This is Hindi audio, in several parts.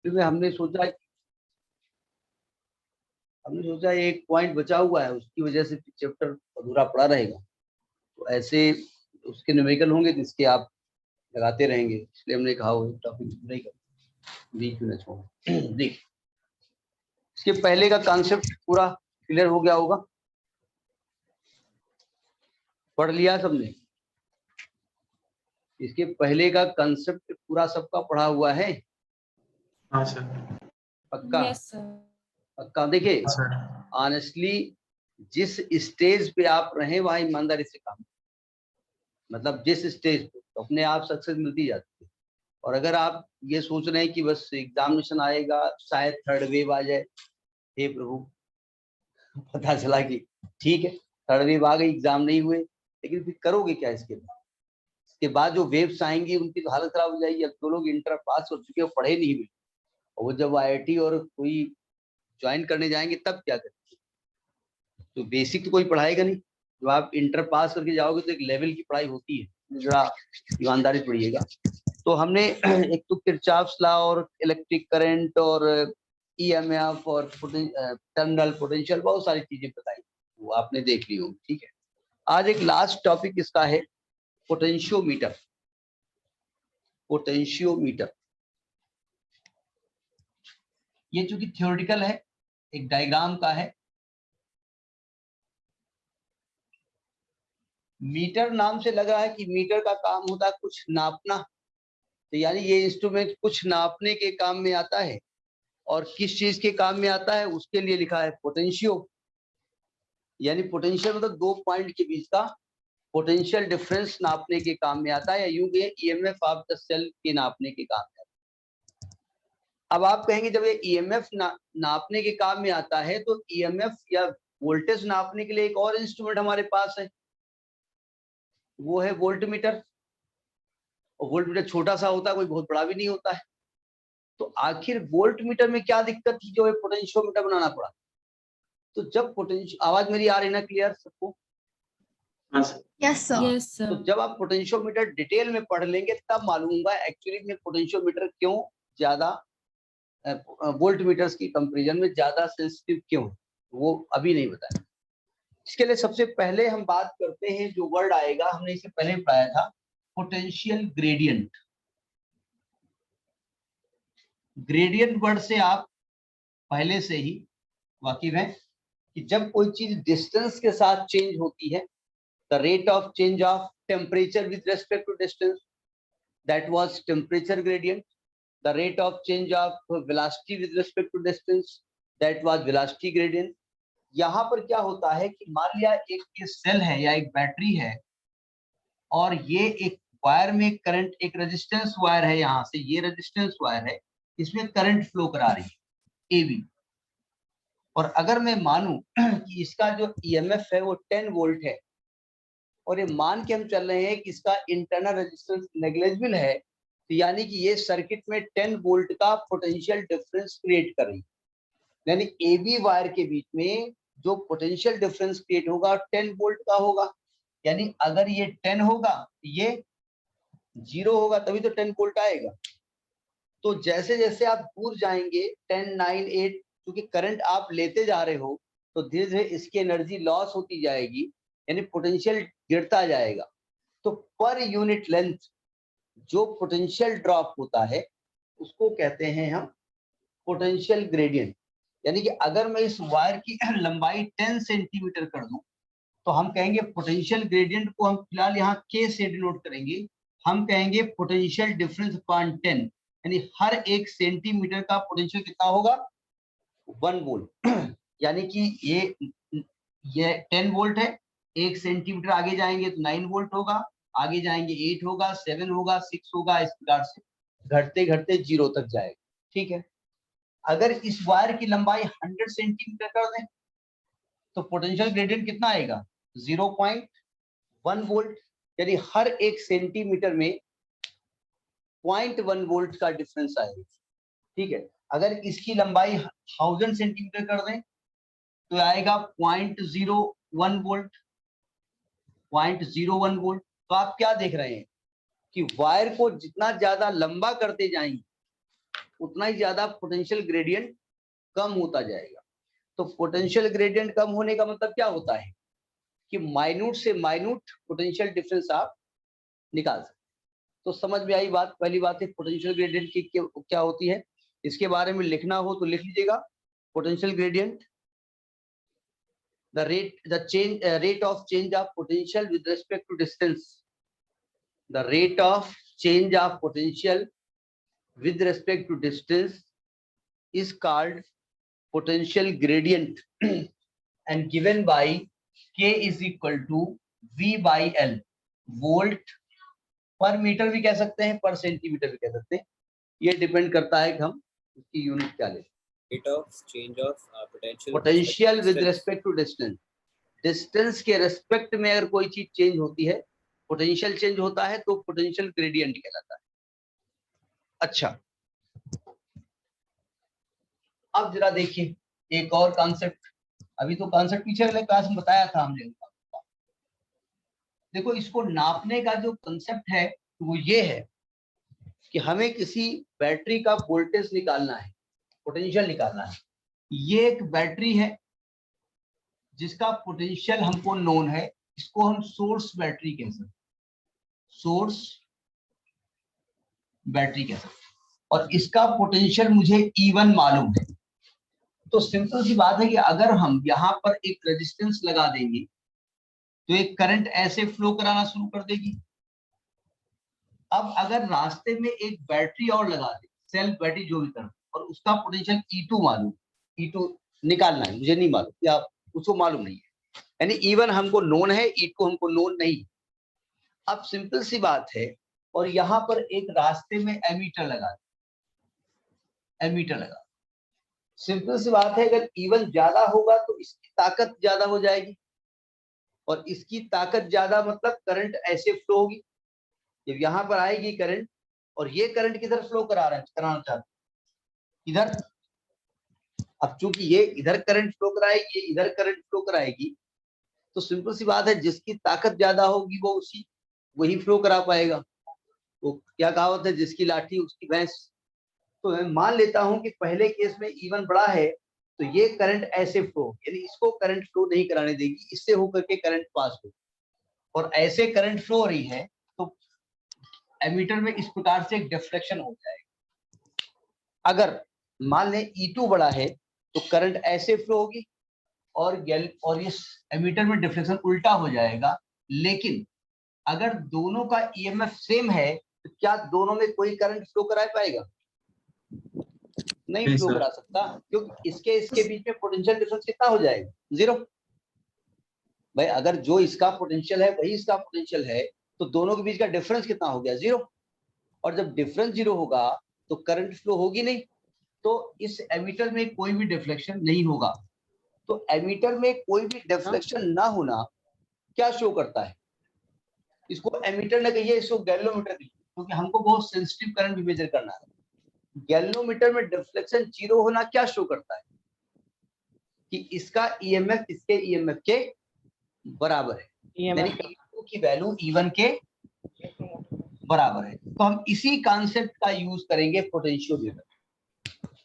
में हमने सोचा एक पॉइंट बचा हुआ है, उसकी वजह से चैप्टर अधूरा पड़ा रहेगा, तो ऐसे उसके न्यूमेरिकल होंगे जिसके आप लगाते रहेंगे, इसलिए हमने कहा वो टॉपिक नहीं कर दी क्यों ना छोड़। देख, इसके पहले का कॉन्सेप्ट पूरा क्लियर हो गया होगा, पढ़ लिया सबने? इसके पहले का कंसेप्ट पूरा सबका पढ़ा हुआ है? हाँ सर। पक्का? Yes sir. पक्का। देखिए हाँ सर। ऑनेस्टली जिस स्टेज पे आप रहे वहां ईमानदारी से काम, मतलब जिस स्टेज पे, तो अपने आप सक्सेस मिलती जाती है। और अगर आप ये सोच रहे हैं कि बस एग्जामिनेशन आएगा शायद थर्ड वेव आ जाए, हे प्रभु, पता चला कि ठीक है थर्ड वेव आ गई, एग्जाम नहीं हुए, लेकिन फिर करोगे क्या इसके बाद? इसके बाद जो वेव्स आएंगी उनकी तो हालत खराब हो जाएगी। अब जो लोग इंटर पास हो चुके हैं पढ़े नहीं भी, और वो जब IIT और कोई ज्वाइन करने जाएंगे तब क्या करेंगे? तो बेसिक तो कोई पढ़ाएगा नहीं। जब आप इंटर पास करके जाओगे तो एक लेवल की पढ़ाई होती है, जरा ईमानदारी पढ़िएगा। तो हमने एक तो किरचॉफ्स लॉ और इलेक्ट्रिक करंट और EMF और टर्मिनल पोटेंशियल, बहुत सारी चीजें बताई, वो आपने देख ली होगी। ठीक है, आज एक लास्ट टॉपिक इसका है पोटेंशियोमीटर। पोटेंशियोमीटर ये चूंकि थ्योरेटिकल है, एक डायग्राम का है। मीटर नाम से लग रहा है कि मीटर का काम होता है कुछ नापना, तो यानी ये इंस्ट्रूमेंट कुछ नापने के काम में आता है। और किस चीज के काम में आता है उसके लिए लिखा है पोटेंशियो, यानी पोटेंशियल मतलब दो पॉइंट के बीच का पोटेंशियल डिफरेंस नापने के काम में आता है, या यूं कहें EMF ऑफ द सेल के नापने के काम में आता है। अब आप कहेंगे जब ये EMF नापने के काम में आता है तो EMF या वोल्टेज नापने के लिए एक और इंस्ट्रूमेंट हमारे पास है, वो है वोल्टमीटर। और वोल्टमीटर छोटा सा होता है, कोई बहुत बड़ा भी नहीं होता है। तो आखिर वोल्टमीटर में क्या दिक्कत थी जो है पोटेंशियोमीटर बनाना पड़ा? तो जब पोटेंशियल, आवाज मेरी आ रही ना क्लियर सबको? Yes sir. तो जब आप पोटेंशियोमीटर डिटेल में पढ़ लेंगे तब मालूम होगा एक्चुअली में पोटेंशियोमीटर क्यों ज्यादा वोल्टमीटर्स की कंपैरिजन में ज्यादा सेंसिटिव क्यों, वो अभी नहीं बताया। इसके लिए सबसे पहले हम बात करते हैं, जो वर्ड आएगा हमने इसे पहले पढ़ाया था, पोटेंशियल ग्रेडियंट। ग्रेडियंट वर्ड से आप पहले से ही वाकिफ हैं कि जब कोई चीज डिस्टेंस के साथ चेंज होती है, the rate of change of temperature with respect to distance, that was temperature gradient. The rate of change of velocity with respect to distance, that was velocity gradient. यहाँ पर क्या होता है कि मान लिया एक ये सेल है या एक बैटरी है, और ये एक वायर में करंट, एक रेजिस्टेंस वायर है, यहाँ से ये रेजिस्टेंस वायर है, इसमें करंट फ्लो करा रही है AB। और अगर मैं मानूं कि इसका जो EMF है वो 10 वोल्ट है, और ये मान के हम चल रहे हैं कि इसका इंटरनल रेजिस्टेंस नेग्लिजिबल है, तो यानी कि ये सर्किट में 10 वोल्ट का पोटेंशियल डिफरेंस क्रिएट कर रही है। यानी AB वायर के बीच में जो पोटेंशियल डिफरेंस क्रिएट होगा 10 वोल्ट का होगा। यानी अगर ये 10 होगा ये 0 होगा, तभी तो 10 वोल्ट आएगा। तो जैसे जैसे आप दूर जाएंगे 10, 9, 8, क्योंकि करंट आप लेते जा रहे हो, तो धीरे धीरे इसकी एनर्जी लॉस होती जाएगी, यानी पोटेंशियल गिरता जाएगा। तो पर यूनिट लेंथ जो पोटेंशियल ड्रॉप होता है उसको कहते हैं हम पोटेंशियल ग्रेडियंट। यानी कि अगर मैं इस वायर की लंबाई 10 सेंटीमीटर कर दूं, तो हम कहेंगे पोटेंशियल ग्रेडियंट को हम फिलहाल यहाँ K से डिनोट करेंगे, हम कहेंगे पोटेंशियल डिफरेंस अपॉन 10, यानी हर एक सेंटीमीटर का पोटेंशियल कितना होगा? 1 वोल्ट। यानी कि ये 10 वोल्ट है, 1 सेंटीमीटर आगे जाएंगे तो 9 वोल्ट होगा, आगे जाएंगे 8 होगा, 7 होगा, 6 होगा, इस प्रकार से घटते घटते 0 तक जाएगा। ठीक है, अगर इस वायर की लंबाई 100 सेंटीमीटर कर दें तो पोटेंशियल ग्रेडियंट कितना आएगा? 0.1 वोल्ट, यानी हर एक सेंटीमीटर में 0.1 वोल्ट का डिफरेंस आएगा। ठीक है, अगर इसकी लंबाई 1000 सेंटीमीटर कर दें तो आएगा 0.01 वोल्ट। 0.01 वोल्ट। तो आप क्या देख रहे हैं कि वायर को जितना ज्यादा लंबा करते जाएंगे उतना ही ज्यादा पोटेंशियल ग्रेडियंट कम होता जाएगा। तो पोटेंशियल ग्रेडियंट कम होने का मतलब क्या होता है कि माइन्यूट से माइन्यूट पोटेंशियल डिफरेंस आप निकाल सकते। तो समझ में आई बात। पहली बात है पोटेंशियल ग्रेडियंट की क्या होती है, इसके बारे में लिखना हो तो लिख लीजिएगा। Potential gradient, the rate of change of potential with respect to distance. The rate of change of potential with respect to distance is called potential gradient and given by K is equal to V by L, volt पर मीटर भी कह सकते हैं, पर सेंटीमीटर भी कह सकते हैं। ये डिपेंड करता है कि हम उसकी यूनिट क्या लें। Rate of change of potential with respect to distance, distance के रेस्पेक्ट में अगर कोई चीज चेंज होती है, पोटेंशियल चेंज होता है, तो पोटेंशियल ग्रेडियंट कहलाता है। अच्छा, अब जरा देखिए एक और कॉन्सेप्ट। अभी तो कॉन्सेप्ट पीछे वाले क्लास में बताया था हमने। देखो, इसको नापने का जो कंसेप्ट है वो ये है कि हमें किसी बैटरी का वोल्टेज निकालना है, पोटेंशियल निकालना है। ये एक बैटरी है जिसका पोटेंशियल हमको नोन है, इसको हम सोर्स बैटरी कह सकते हैं, सोर्स बैटरी कह सकते हैं। और इसका पोटेंशियल मुझे E1 मालूम है। तो सिंपल सी बात है कि अगर हम यहाँ पर एक रेजिस्टेंस लगा देंगे तो एक करंट ऐसे फ्लो कराना शुरू कर देगी। अब अगर रास्ते में एक बैटरी और लगा दे, सेल्फ बैटरी जो भी कर, और उसका पोटेंशियल E2 मालूम, E2 निकालना है, मुझे नहीं मालूम या उसको मालूम नहीं है, यानी E1 हमको नोन है, E2 हमको नोन नहीं। अब सिंपल सी बात है, और यहाँ पर एक रास्ते में एमीटर लगा दे, एमीटर लगा, सिंपल सी बात है, अगर E1 ज्यादा होगा तो इसकी ताकत ज्यादा हो जाएगी, और इसकी ताकत ज्यादा मतलब करंट ऐसे फ्लो होगी। जब यहाँ पर आएगी करंट, और ये करंट किधर फ्लो कराना चाहते हैं, इधर। अब चूंकि ये इधर करंट फ्लो कराएगी, इधर करंट फ्लो कराएगी, तो सिंपल सी बात है, जिसकी ताकत ज्यादा होगी वो वही फ्लो करा पाएगा। वो क्या कहावत है, जिसकी लाठी उसकी भैंस। तो मैं मान लेता हूं कि पहले केस में E1 बड़ा है, तो ये करंट ऐसे फ्लो, यानी इसको करंट फ्लो नहीं कराने देगी, इससे होकर के करंट पास हो, और ऐसे करंट फ्लो हो रही है, तो एमीटर में इस प्रकार से एक डिफ्लेक्शन हो जाएगा। अगर मान लें E2 बड़ा है तो करंट ऐसे फ्लो होगी, और इस एमीटर में डिफ्लेक्शन उल्टा हो जाएगा। लेकिन अगर दोनों का EMF सेम है तो क्या दोनों में कोई करंट फ्लो करा पाएगा? नहीं फ्लो करा सकता, क्योंकि इसके बीच में पोटेंशियल डिफरेंस कितना हो जाएगा? 0। भाई अगर जो इसका पोटेंशियल है वही इसका पोटेंशियल है, तो दोनों के बीच का डिफरेंस कितना हो गया? 0। और जब डिफरेंस 0 होगा तो करंट फ्लो होगी नहीं, तो इस एमीटर में कोई भी डिफ्लेक्शन नहीं होगा। तो एमीटर में कोई भी डिफ्लेक्शन ना होना क्या शो करता है? इसको एमीटर न कहिए, इसको गैल्वेनोमीटर कहिए, क्योंकि हमको बहुत सेंसिटिव करंट भी मेजर करना है। गैल्वेनोमीटर में डिफ्लेक्शन 0 होना क्या शो करता है? कि इसका EMF इसके EMF के बराबर है, यानी E2 की वैल्यू E1 के बराबर है। तो हम इसी कॉन्सेप्ट का यूज करेंगे पोटेंशियोमीटर।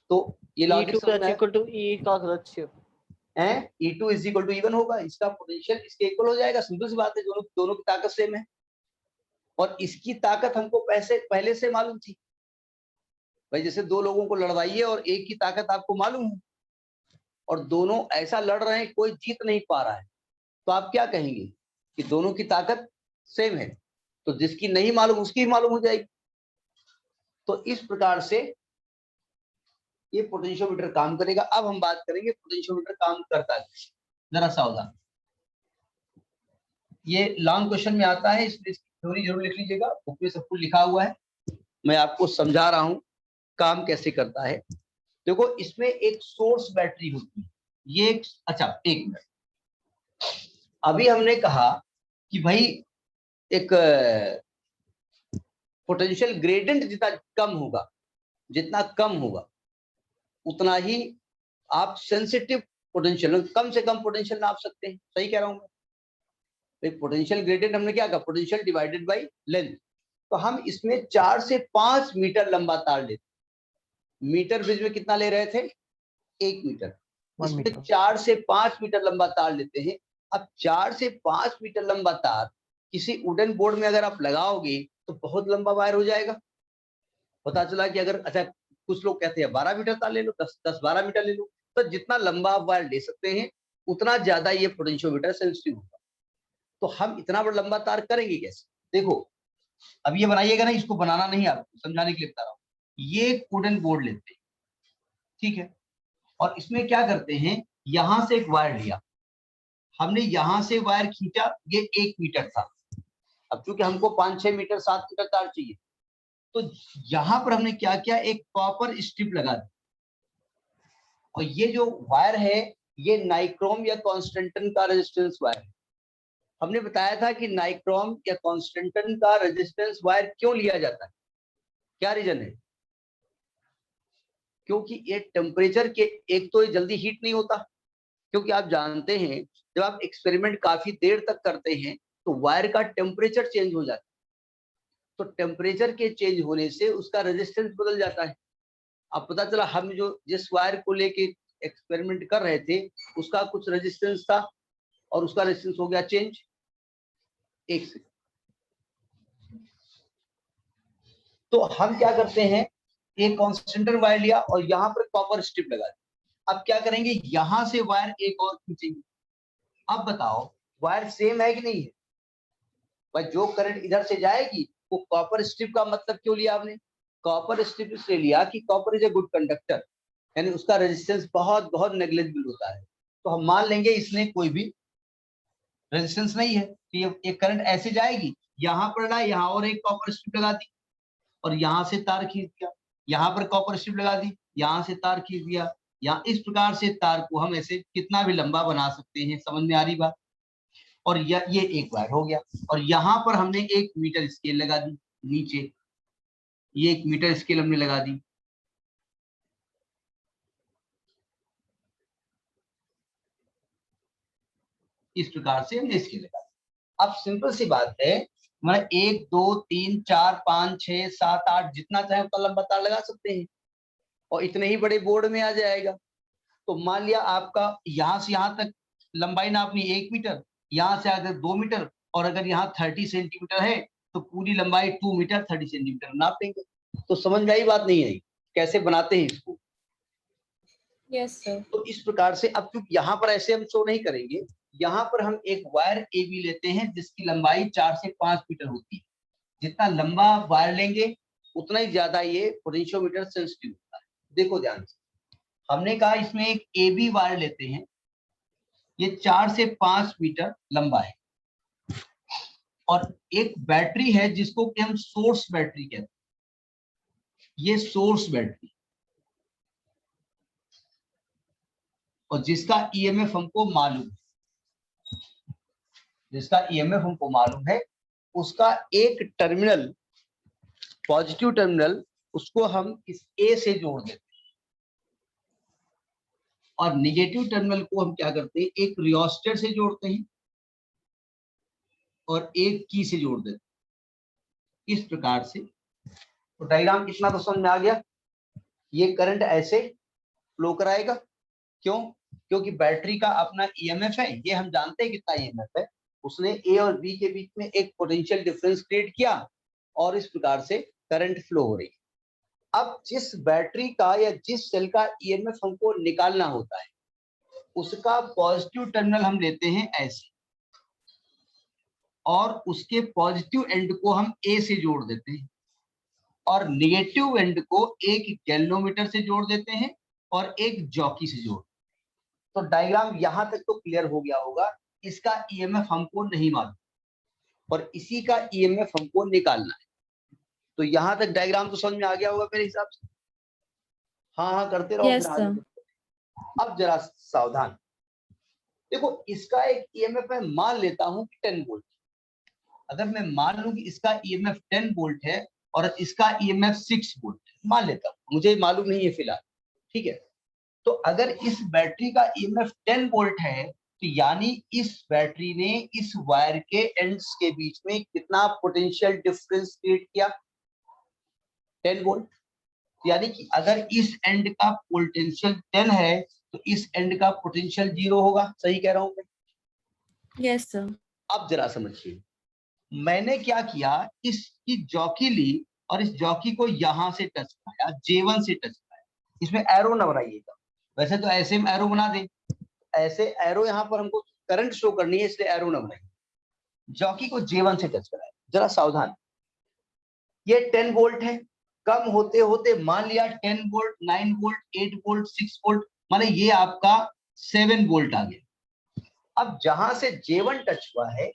तो ये logic E2 is equal to E1 होगा, इसका पोटेंशियल इसके इक्वल हो जाएगा। सिंपल सी बात है, दोनों की ताकत सेम है, और इसकी ताकत हमको पहले से मालूम थी। भाई जैसे दो लोगों को लड़वाइए और एक की ताकत आपको मालूम है, और दोनों ऐसा लड़ रहे हैं, कोई जीत नहीं पा रहा है, तो आप क्या कहेंगे कि दोनों की ताकत सेम है, तो जिसकी नहीं मालूम उसकी मालूम हो जाएगी। तो इस प्रकार से ये पोटेंशियोमीटर काम करेगा। अब हम बात करेंगे पोटेंशियोमीटर काम करता है। जरा सावधान, ये लॉन्ग क्वेश्चन में आता है, इसलिए थ्योरी जरूर लिख लीजिएगा, बुक में सब कुछ लिखा हुआ है। मैं आपको समझा रहा हूं काम कैसे करता है। देखो, इसमें एक सोर्स बैटरी होती है, ये एक मिनट, अभी हमने कहा कि भाई एक पोटेंशियल ग्रेडियंट जितना कम होगा उतना ही आप सेंसिटिव पोटेंशियल, कम से कम पोटेंशियल नाप सकते हैं। सही कह रहा हूं मैं? पोटेंशियल ग्रेडियंट हमने क्या कहा? Potential divided by length. तो हम इसमें 4 से 5 मीटर लंबा तार लेते हैं, मीटर ब्रिज में कितना ले रहे थे? 1 मीटर। 1 इसमें मीटर। 4 से 5 मीटर लंबा तार लेते हैं। अब 4 से 5 मीटर लंबा तार किसी वुडन बोर्ड में अगर आप लगाओगे तो बहुत लंबा वायर हो जाएगा। पता चला कि अगर अच्छा कुछ लोग कहते हैं 12 मीटर तार ले लो, 10-12 मीटर ले लो, तो जितना लंबा आप वायर ले सकते हैं उतना ज्यादा ये पोटेंशियोमीटर सेंसिटिव होगा। तो हम इतना बड़ा लंबा तार करेंगे कैसे? देखो अब ये बनाइएगा ना, इसको बनाना नहीं, आपको समझाने के लिए बता रहा हूँ। ये एक वुडन बोर्ड लेते हैं, ठीक है, और इसमें क्या करते हैं, यहां से एक वायर लिया हमने, यहां से वायर खींचा, ये 1 मीटर था। अब चूंकि हमको 5-6 मीटर 7 मीटर तार चाहिए, तो यहां पर हमने क्या किया, एक कॉपर स्ट्रिप लगा दी। और ये जो वायर है ये नाइक्रोम या कॉन्स्टेंटन का रेजिस्टेंस वायर है। हमने बताया था कि नाइक्रोम या कॉन्स्टेंटन का रेजिस्टेंस वायर क्यों लिया जाता है, क्या रीजन है? क्योंकि ये टेम्परेचर के, एक तो ये जल्दी हीट नहीं होता, क्योंकि आप जानते हैं जब आप एक्सपेरिमेंट काफी देर तक करते हैं तो वायर का टेम्परेचर चेंज हो जाता है, तो टेम्परेचर के चेंज होने से उसका रेजिस्टेंस बदल जाता है। अब पता चला हम जो जिस वायर को लेके एक्सपेरिमेंट कर रहे थे उसका कुछ रेजिस्टेंस था और उसका रेजिस्टेंस हो गया चेंज। एक से तो हम क्या करते हैं, एक कॉन्स्टेंटर वायर लिया और यहाँ पर कॉपर स्ट्रिप लगा दी। अब क्या करेंगे, यहां से वायर एक और खींचेंगे। अब बताओ वायर सेम है कि नहीं है? भाई जो करंट इधर से जाएगी वो कॉपर स्ट्रिप का मतलब क्यों लिया आपने? कॉपर स्ट्रिप इसलिए लिया कि copper is a good conductor, यानी उसका रेजिस्टेंस बहुत बहुत नेग्लिजिबल होता है। तो हम मान लेंगे इसने कोई भी रेजिस्टेंस नहीं है, तो ये एक करंट ऐसे जाएगी, यहाँ पर ना यहाँ और एक कॉपर स्ट्रिप लगा दी और यहाँ से तार खींच दिया, यहाँ पर कॉपर स्ट्रिप लगा दी, यहाँ से तार खींच दिया, यहाँ इस प्रकार से तार को हम ऐसे कितना भी लंबा बना सकते हैं। समझ में आ रही बात? और ये एक वायर हो गया, और यहाँ पर हमने 1 मीटर स्केल लगा दी नीचे, ये 1 मीटर स्केल हमने लगा दी। इस प्रकार से हमने स्केल लगा दी। अब सिंपल सी बात है, मतलब 1 2 3 4 5 6 7 8 जितना चाहे उतना लंबा तार लगा सकते हैं और इतने ही बड़े बोर्ड में आ जाएगा। तो मान लिया आपका यहाँ से यहाँ तक लंबाई नापनी 1 मीटर, यहाँ से अगर 2 मीटर, और अगर यहाँ 30 सेंटीमीटर है तो पूरी लंबाई 2 मीटर 30 सेंटीमीटर नापेंगे। तो समझ में आई बात? नहीं आई? कैसे बनाते हैं इसको? Yes, sir. तो इस प्रकार से, अब क्योंकि यहाँ पर ऐसे हम शो नहीं करेंगे, यहाँ पर हम एक वायर ए बी लेते हैं जिसकी लंबाई 4 से 5 मीटर होती है। जितना लंबा वायर लेंगे उतना ही ज्यादा ये पोटेंशियोमीटर सेंसिटिव होता है। देखो ध्यान से, हमने कहा इसमें एक ए बी वायर लेते हैं, ये 4 से 5 मीटर लंबा है, और एक बैटरी है जिसको कि हम सोर्स बैटरी कहते हैं, ये सोर्स बैटरी, और जिसका ईएमएफ हमको मालूम है, जिसका ईएमएफ हमको मालूम है, उसका एक टर्मिनल, पॉजिटिव टर्मिनल, उसको हम इस ए से जोड़ देते हैं, और निगेटिव टर्मिनल को हम क्या करते हैं, एक रियोस्टेट से जोड़ते हैं और एक की से जोड़ देते हैं। इस प्रकार से तो डायग्राम कितना तो समझ में आ गया। ये करंट ऐसे फ्लो कराएगा, क्यों? क्योंकि बैटरी का अपना ईएमएफ है, ये हम जानते हैं कितना ईएमएफ है, उसने ए और बी के बीच में एक पोटेंशियल डिफरेंस क्रिएट किया और इस प्रकार से करंट फ्लो हो रही है। अब जिस बैटरी का या जिस सेल का ईएमएफ हमको निकालना होता है उसका पॉजिटिव टर्मिनल हम लेते हैं ऐसे, और उसके पॉजिटिव एंड को हम ए से जोड़ देते हैं और निगेटिव एंड को एक गैल्वेनोमीटर से जोड़ देते हैं और एक जॉकी से जोड़। तो डायग्राम यहां तक तो क्लियर हो गया होगा। इसका ईएमएफ हमको नहीं मालूम और इसी का ईएमएफ हमको निकालना है। तो यहां तक डायग्राम तो समझ में आ गया होगा मेरे हिसाब से। हाँ करते रहो। Yes, sir. अब जरा सावधान देखो, इसका एक ईएमएफ मैं मान लेता हूं कि 10 वोल्ट। अगर मैं मान लूं कि इसका ईएमएफ 10 वोल्ट है और इसका ईएमएफ 6 वोल्ट है, मान लेता हूं, मुझे मालूम नहीं है फिलहाल, ठीक है। तो अगर इस बैटरी का ईएमएफ 10 वोल्ट है तो यानी इस बैटरी ने इस वायर के एंड्स के बीच में कितना पोटेंशियल डिफरेंस क्रिएट किया? 10 वोल्ट। यानी कि अगर इस एंड का पोटेंशियल 10 है तो इस एंड का पोटेंशियल 0 होगा। सही कह रहा हूं मैं? Yes, sir. अब जरा समझिए, मैंने क्या किया, इसकी जॉकी ली और इस जॉकी को यहां से टच कराया, J1 से टच कराया। इसमें एरो ना बनाइएगा, वैसे तो ऐसे हम एरो बना दें, ऐसे एरो यहाँ पर हमको करंट शो करनी है इसलिए एरो ना बनाइए। जॉकी को J1 से टच कराया, जरा सावधान। ये 10 वोल्ट है, कम होते होते मान लिया 10 वोल्ट, 9 वोल्ट, 8 वोल्ट, 6 वोल्ट, माने ये आपका 7 वोल्ट आ गया। अब जहां से J1 टच हुआ है,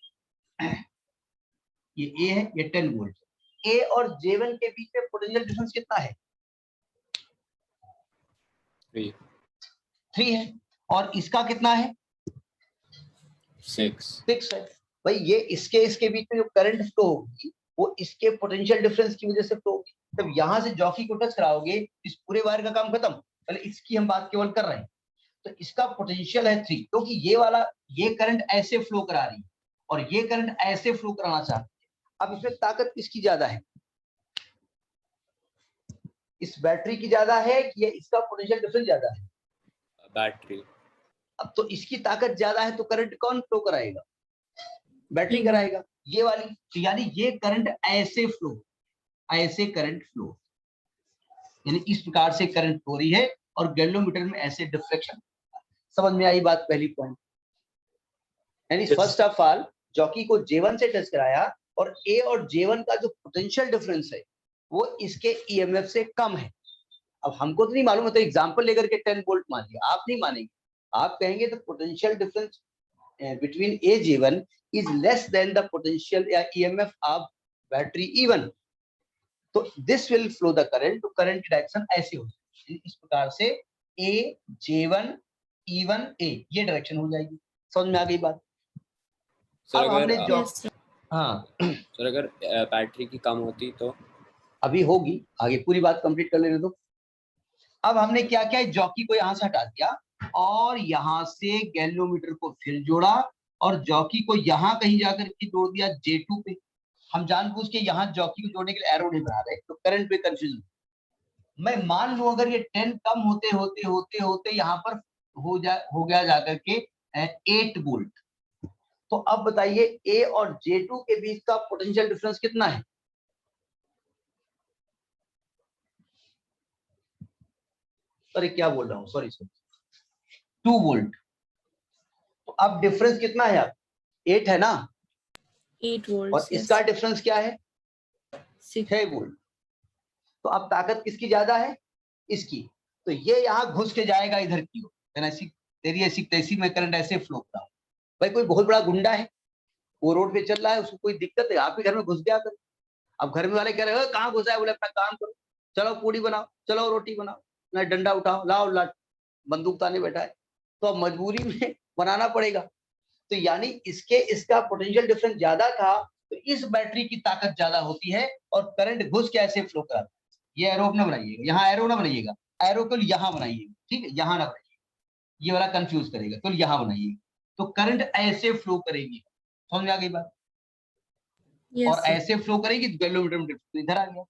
ये A है, ये 10 वोल्ट। A और J1 के बीच में पोटेंशियल डिफरेंस कितना है? 3 है। और इसका कितना है? 6 है। भाई ये इसके बीच में जो करंट फ्लो होगी वो इसके पोटेंशियल डिफरेंस की वजह से फ्लो होगी। तब यहां से जॉकी को टच कराओगे, इस पूरे वायर का काम खत्म। पहले इसकी हम बात केवल कर रहे हैं। तो इसका पोटेंशियल है 3, क्योंकि ये वाला, ये करंट ऐसे फ्लो करा रही है और ये करंट ऐसे फ्लो कराना चाहती है। अब इसमें ताकत किसकी ज्यादा है? इस बैटरी की ज्यादा है कि ये इसका पोटेंशियल डिफरेंस ज्यादा है? बैटरी। अब तो इसकी ताकत ज्यादा है तो करंट कौन फ्लो कराएगा? बैटरी कराएगा, ये वाली। तो यानी ये करंट ऐसे फ्लो, ऐसे करंट फ्लो, यानी इस प्रकार से करंट हो रही है और गैल्वेनोमीटर में ऐसे डिफ्लेक्शन। समझ में आई बात? पहली पॉइंट। यानी फर्स्ट ऑफ ऑल जॉकी को J1 से टच कराया और A और J1 का जो पोटेंशियल डिफरेंस है वो इसके EMF से कम है। अब हमको तो नहीं मालूम है, तो एग्जांपल लेकर के 10 वोल्ट मान लिया, आप नहीं मानेंगे, आप कहेंगे तो potential difference between A J1 is less than the potential EMF of battery E1, तो this will flow the current, तो करंट की डायरेक्शन ऐसे हो जाएगी। इस प्रकार से A J1 E1 A ये डायरेक्शन हो जाएगी। समझ में आ गई बात? सर अब अगर हमने जो Yes, sir. हाँ सर अगर बैटरी की कम होती तो? अभी होगी, आगे पूरी बात कंप्लीट कर लेने दो। अब हमने क्या किया, जॉकी को यहाँ से हटा दिया और यहाँ से गैल्वेनोमीटर को फिर जोड़ा और जॉकी को यहाँ कहीं जाकर के जोड़ दिया J2 पे। हम जानबूझ के यहाँ जॉकी को जोड़ने के लिए एरो नहीं बना रहे, तो करंट पे कंफ्यूजन। मैं मान लूं अगर ये 10 कम होते होते होते होते यहाँ पर हो गया जाकर के 8 वोल्ट, तो अब बताइए A और J2 के बीच का पोटेंशियल डिफरेंस कितना है? अरे क्या बोल रहा हूँ, सॉरी 2 वोल्ट। तो अब डिफरेंस कितना है? आप 8 है ना, 8 volts. और Yes. इसका डिफरेंस क्या है? 6. 6 वोल्ट। तो अब ताकत किसकी ज्यादा है? इसकी। तो ये यहाँ घुस के जाएगा इधर की ओर, ऐसी तेरी ऐसी तैसी में करंट ऐसे फ्लो होता है। भाई कोई बहुत बड़ा गुंडा है, वो रोड पे चल रहा है, उसको कोई दिक्कत है, आप ही घर में घुस गया कर। अब घर में वाले कह रहे हो कहाँ घुसा है? बोले अपना काम करो, चलो पूड़ी बनाओ, चलो रोटी बनाओ, ना डंडा उठाओ, लाओ लाट, बंदूक ताने बैठा है। तो अब मजबूरी में बनाना पड़ेगा। तो यानी इसका पोटेंशियल डिफरेंस ज्यादा था, तो इस बैटरी की ताकत ज्यादा होती है और करंट घुस के ऐसे फ्लो कराता है। ये एरो ना बनाइएगा, यहाँ एरो ना बनाइएगा, एरो केवल यहाँ बनाइएगा, ठीक है? यहाँ ना बनाइएगा, ये वाला कंफ्यूज करेगा, केवल यहाँ बनाइएगा। तो करंट ऐसे फ्लो करेगी। समझ में आ गई बात? Yes, और sir. ऐसे फ्लो करेगी तो गैल्वेनोमीटर में डिफरेंस इधर आ गया।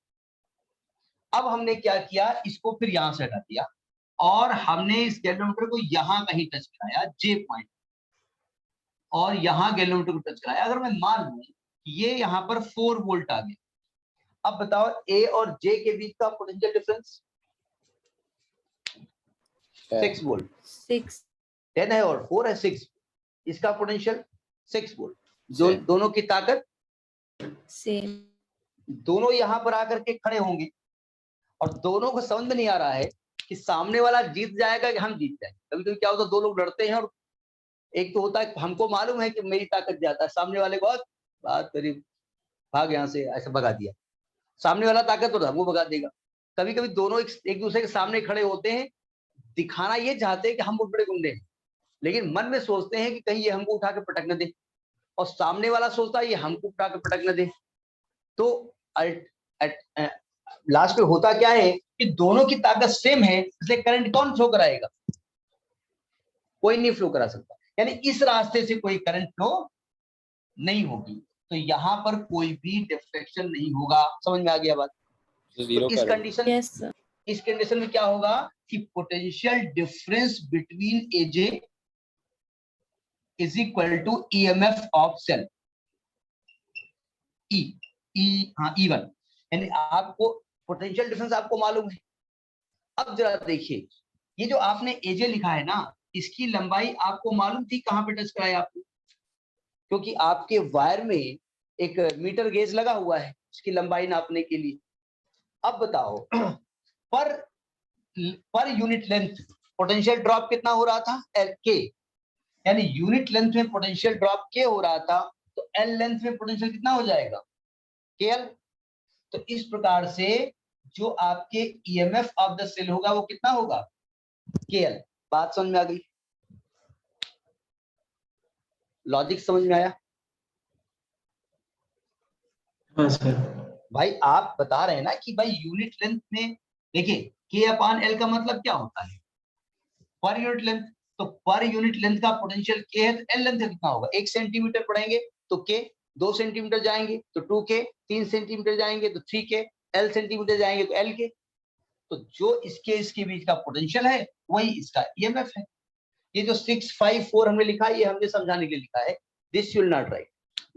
अब हमने क्या किया, इसको फिर यहां से हटा दिया और हमने इस गैल्वेनोमीटर को यहाँ कहीं टच कराया J पॉइंट, और यहाँ गैल्वेनोमीटर को टच कराया। अगर मैं मान लूं ये यहाँ पर 4 वोल्ट आ गया, अब बताओ A और J के बीच का पोटेंशियल डिफरेंस 6 वोल्ट। 6. 10 है और 4 है 6, इसका पोटेंशियल 6 वोल्ट। जो दोनों की ताकत Same. दोनों यहाँ पर आकर के खड़े होंगे और दोनों को समझ में नहीं आ रहा है कि सामने वाला जीत जाएगा कि हम जीत जाएंगे। कभी कभी क्या होता है, दो लोग लड़ते हैं और एक तो होता है हमको मालूम है कि मेरी ताकत ज्यादा है, सामने वाले को बात करी भाग यहाँ से, ऐसे भगा दिया। सामने वाला ताकत तो हमको भगा देगा। कभी कभी दोनों एक दूसरे के सामने खड़े होते हैं, दिखाना ये चाहते हैं कि हम बहुत बड़े गुंडे हैं, लेकिन मन में सोचते हैं कि कहीं ये हमको उठा के पटक न दे, और सामने वाला सोचता है ये हमको उठा के पटक न दे। तो लास्ट में होता क्या है कि दोनों की ताकत सेम है, इसलिए करंट कौन फ्लो कराएगा? कोई नहीं फ्लो करा सकता, यानी इस रास्ते से कोई करंट फ्लो नहीं होगी। तो यहाँ पर कोई भी डिफ्लेक्शन नहीं होगा। समझ में आ गया बात? जीरो तो इस कंडीशन Yes, sir. इस कंडीशन में क्या होगा कि potential difference between AJ is equal to EMF of cell E1, यानी आपको पोटेंशियल डिफरेंस आपको मालूम है। अब जरा देखिए, ये जो आपने एजे लिखा है ना, इसकी लंबाई आपको मालूम थी कहां पे टच कराया आपने, क्योंकि आपके वायर में एक मीटर गेज लगा हुआ है इसकी लंबाई नापने के लिए। अब बताओ per unit length potential drop कितना हो रहा था, एल के, यानी यूनिट लेंथ में पोटेंशियल ड्रॉप के हो रहा था, तो एल लेंथ में पोटेंशियल कितना हो जाएगा, के एल। तो इस प्रकार से जो आपके ईएमएफ ऑफ द सेल होगा वो कितना होगा, के एल। बात समझ में आ गई, लॉजिक समझ में आया? हाँ सर। भाई आप बता रहे हैं ना कि भाई यूनिट लेंथ में देखिए के अपान एल का मतलब क्या होता है, पर यूनिट लेंथ। तो पर यूनिट लेंथ का पोटेंशियल के है, तो एल लेंथ कितना होगा, 1 सेंटीमीटर पढ़ेंगे तो के, 2 सेंटीमीटर जाएंगे तो 2 के, 3 सेंटीमीटर जाएंगे तो 3 के, एल सेंटीमीटर जाएंगे तो एल के। तो जो इसके बीच का पोटेंशियल है वही इसका ईएमएफ है। ये जो 654 हमने लिखा है ये हमने समझाने के लिए लिखा है, this you will not right,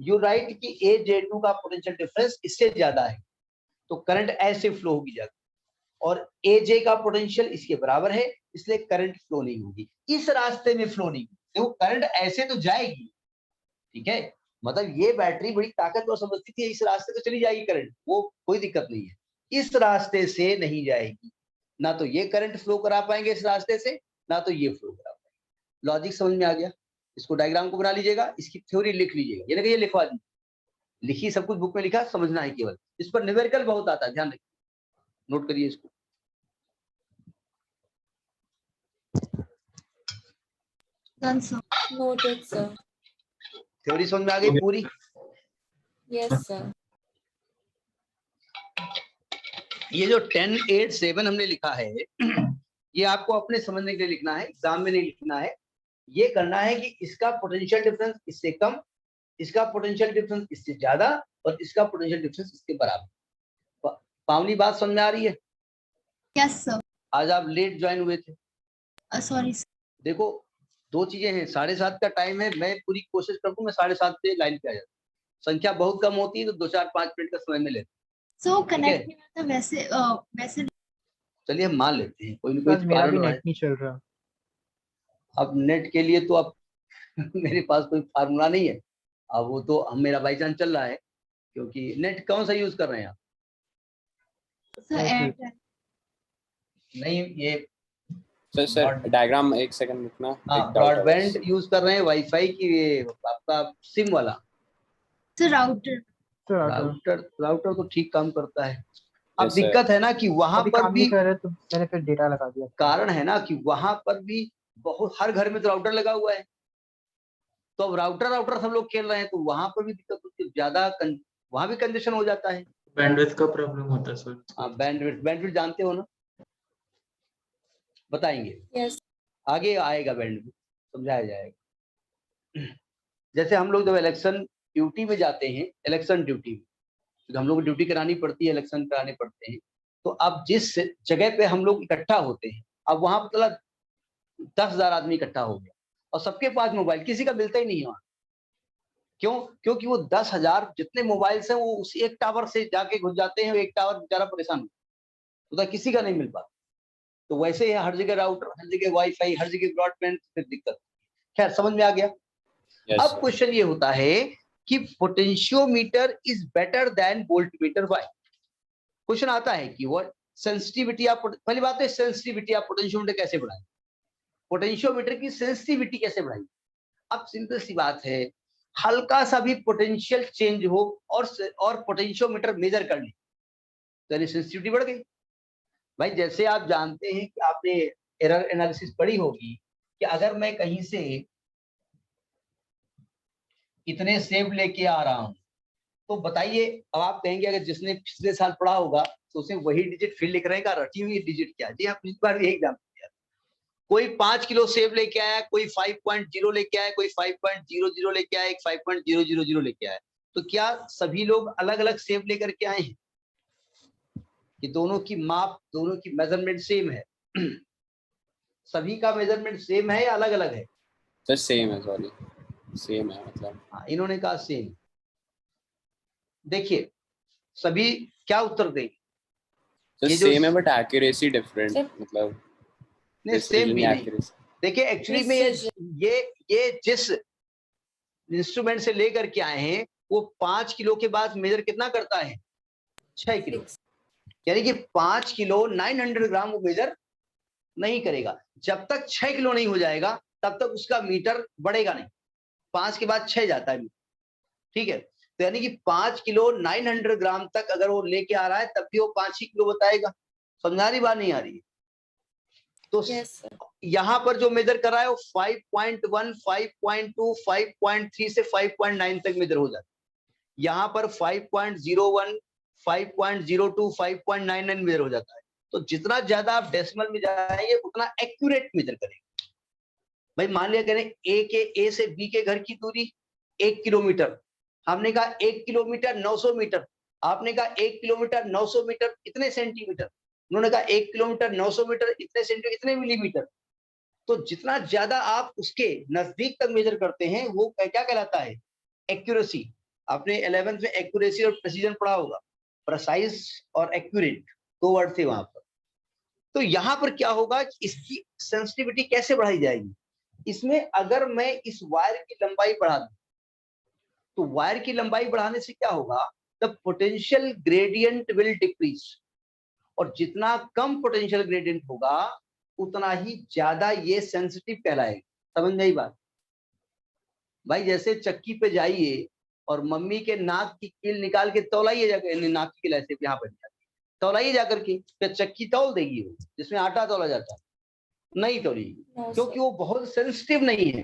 you right कि AJ2 का पोटेंशियल डिफरेंस इससे ज्यादा है तो करंट ऐसे फ्लो होगी जाएगी, और AJ का पोटेंशियल इसके बराबर है इसलिए करंट फ्लो नहीं होगी, इस रास्ते में फ्लो नहीं होगी। देखो करंट ऐसे तो जाएगी, ठीक है, मतलब ये बैटरी बड़ी ताकतवर समझती थी, इस रास्ते से चली जाएगी करंट, वो कोई दिक्कत नहीं है, इस रास्ते से नहीं जाएगी, ना तो ये करंट फ्लो करा पाएंगे इस रास्ते से, ना तो ये फ्लो करा पाएंगे। लॉजिक समझ में आ गया? इसको डायग्राम को बना लीजिएगा, इसकी थ्योरी लिख लीजिएगा, ये ना कि ये लिखवा दी, लिखी सब कुछ बुक में लिखा, समझना है केवल, इस पर न्यूमेरिकल बहुत आता है, ध्यान रखिए, नोट करिए इसको। Done, sir. Noted, sir. Theory समझ में आ गई पूरी? Yes, sir. ये जो 1087 हमने लिखा है ये आपको अपने समझने के लिए लिखना है, एग्जाम में नहीं लिखना है। ये करना है कि इसका पोटेंशियल डिफरेंस इससे कम, इसका पोटेंशियल डिफरेंस इससे ज्यादा, और इसका पोटेंशियल डिफरेंस इसके बराबर। पावनी बात समझ में आ रही है? Yes, sir. आज आप लेट ज्वाइन हुए थे। Sorry, sir. देखो दो चीजें हैं, 7:30 का टाइम है, मैं पूरी कोशिश करता हूँ मैं 7:30 पे लाइन पे आ जाता हूँ, संख्या बहुत कम होती है तो 2-4-5 मिनट का समय में लेते। So connect नहीं होता वैसे वैसे। चलिए हम मान लेते हैं, कोई ना कोई मेरा भी कारण है। नेट नहीं चल रहा। अब नेट के लिए तो अब मेरे पास कोई फार्मूला नहीं है, अब वो तो हम मेरा बाई चांस चल रहा है, क्योंकि नेट कौन सा यूज कर रहे हैं आप? Sir, Airtel. नहीं ये सर डायग्राम एक सेकंड रुकना, हाँ ब्रॉडबैंड यूज कर रहे हैं, वाईफाई की ये आपका सिम वाला? Sir, router. राउटर तो ठीक काम करता है। अब Yes, sir. दिक्कत है ना कि वहां अभी पर काम भी नहीं कर रहे तो मैंने फिर डेटा लगा दिया। कारण है ना कि वहां पर भी बहुत, हर घर में तो राउटर लगा हुआ है, तो अब राउटर सब लोग खेल रहे हैं तो वहां पर भी दिक्कत होती है, ज्यादा वहां भी कंजेशन हो जाता है। बैंडविड्थ का प्रॉब्लम होता है सर। हाँ बैंडविड्थ जानते हो ना, बताएंगे Yes. आगे आएगा, बैंडविड्थ समझाया जाएगा। जैसे हम लोग जब इलेक्शन ड्यूटी में जाते हैं, इलेक्शन ड्यूटी में तो हम लोग को ड्यूटी करानी पड़ती है, इलेक्शन कराने पड़ते हैं, तो अब जिस जगह पे हम लोग इकट्ठा होते हैं, अब वहां पर 10,000 आदमी इकट्ठा हो गया और सबके पास मोबाइल, किसी का मिलता ही नहीं है वहां। क्यों? क्योंकि वो 10,000 जितने मोबाइल हैं वो उस एक टावर से जाके घुस जाते हैं, एक टावर बेचारा परेशान होता है, किसी का नहीं मिल पाता। तो वैसे ही हर जगह राउटर, हर जगह वाईफाई, हर जगह ब्रॉडबैंड, फिर दिक्कत। खैर समझ में आ गया। Yes, अब sir. क्वेश्चन ये होता है कि potentiometer is better than voltmeter, why? Question आता है कि वो सेंसिटिविटी आप, पहली बात है सेंसिटिविटी आप पोटेंशियोमीटर कैसे बढ़ाएं, पोटेंशियोमीटर की सेंसिटिविटी कैसे बढ़ाएं? अब सिंपल सी बात है, हल्का सा भी पोटेंशियल चेंज हो और पोटेंशियोमीटर मेजर कर ले तो सेंसिटिविटी बढ़ गई। भाई जैसे आप जानते हैं कि आपने एरर एनालिसिस पढ़ी होगी कि अगर मैं कहीं से इतने सेव लेके आ रहा हूं तो बताइए, अब आप कहेंगे अगर जिसने पिछले साल पढ़ा होगा तो उसे वही डिजिट फिर लिख रहेगा, रटी हुई डिजिट क्या? जी आप इस बार यही एग्जाम किया, कोई 5 किलो सेव लेके आया, कोई 5.0 लेके आया, कोई 5.00 लेके आया, एक 5.000 लेके आया, तो क्या सभी लोग अलग अलग सेव लेकर के आए हैं? कि दोनों की माप, दोनों की मेजरमेंट सेम है? सभी का मेजरमेंट सेम है या अलग अलग है? सर सेम है, सॉरी सेम है मतलब। हाँ, इन्होंने कहा सेम। देखिए सभी क्या उत्तर देंगे? सर ये जो सेम है बट एक्यूरेसी डिफरेंट, मतलब नहीं, सेम प्रिसीजन भी या नहीं। एक्यूरेसी। देखिए एक्चुअली में ये जिस इंस्ट्रूमेंट से लेकर के आए हैं वो 5 किलो के बाद मेजर कितना करता है? 6 किलो। यानी कि 5 किलो 900 ग्राम वो मेजर नहीं करेगा। जब तक 6 किलो नहीं हो जाएगा तब तक उसका मीटर बढ़ेगा नहीं। 5 के बाद 6 जाता है, ठीक है। तो यानी कि 5 किलो 900 ग्राम तक अगर वो लेके आ रहा है तब भी वो 5 ही किलो बताएगा। समझा रही बात नहीं आ रही है? तो यहाँ पर जो मेजर कर रहा है वो 5.1, 5.2, 5.3 से 5.9 तक मेजर हो जाता है। यहाँ पर 5.01, 5.02, 5.99 मेजर हो जाता है। तो जितना ज्यादा आप डेसिमल में जाएंगे उतना एक्यूरेट मेजर करेंगे। भाई मान लिया करें ए से बी के घर की दूरी 1 किलोमीटर, हमने कहा 1 किलोमीटर 900 मीटर, आपने कहा 1 किलोमीटर 900 मीटर इतने सेंटीमीटर, उन्होंने कहा 1 किलोमीटर 900 मीटर इतने सेंटीमीटर, इतने मिलीमीटर। तो जितना ज्यादा आप उसके नजदीक तक मेजर करते हैं वो क्या कहलाता है? एक्यूरेसी। आपने 11th में एक्यूरेसी और प्रेसिजन पढ़ा होगा। प्रेसाइज और एक्यूरेट दो वर्ड थे वहां पर। तो यहां पर क्या होगा, इसकी सेंसिटिविटी कैसे बढ़ाई जाएगी? इसमें अगर मैं इस वायर की लंबाई बढ़ा दूं तो वायर की लंबाई बढ़ाने से क्या होगा? The potential gradient will decrease. और जितना कम पोटेंशियल ग्रेडियंट होगा उतना ही ज्यादा ये सेंसिटिव कहलाएगा। समझ गई बात? भाई जैसे चक्की पे जाइए और मम्मी के नाक की कील निकाल के तौलाइए जाकर, नाक की कील ऐसे यहाँ पर तौलाइए जाकर के, फिर चक्की तौल देगी वो, जिसमें आटा तौला जाता है, नहीं तौलेगी क्योंकि वो बहुत सेंसिटिव नहीं है।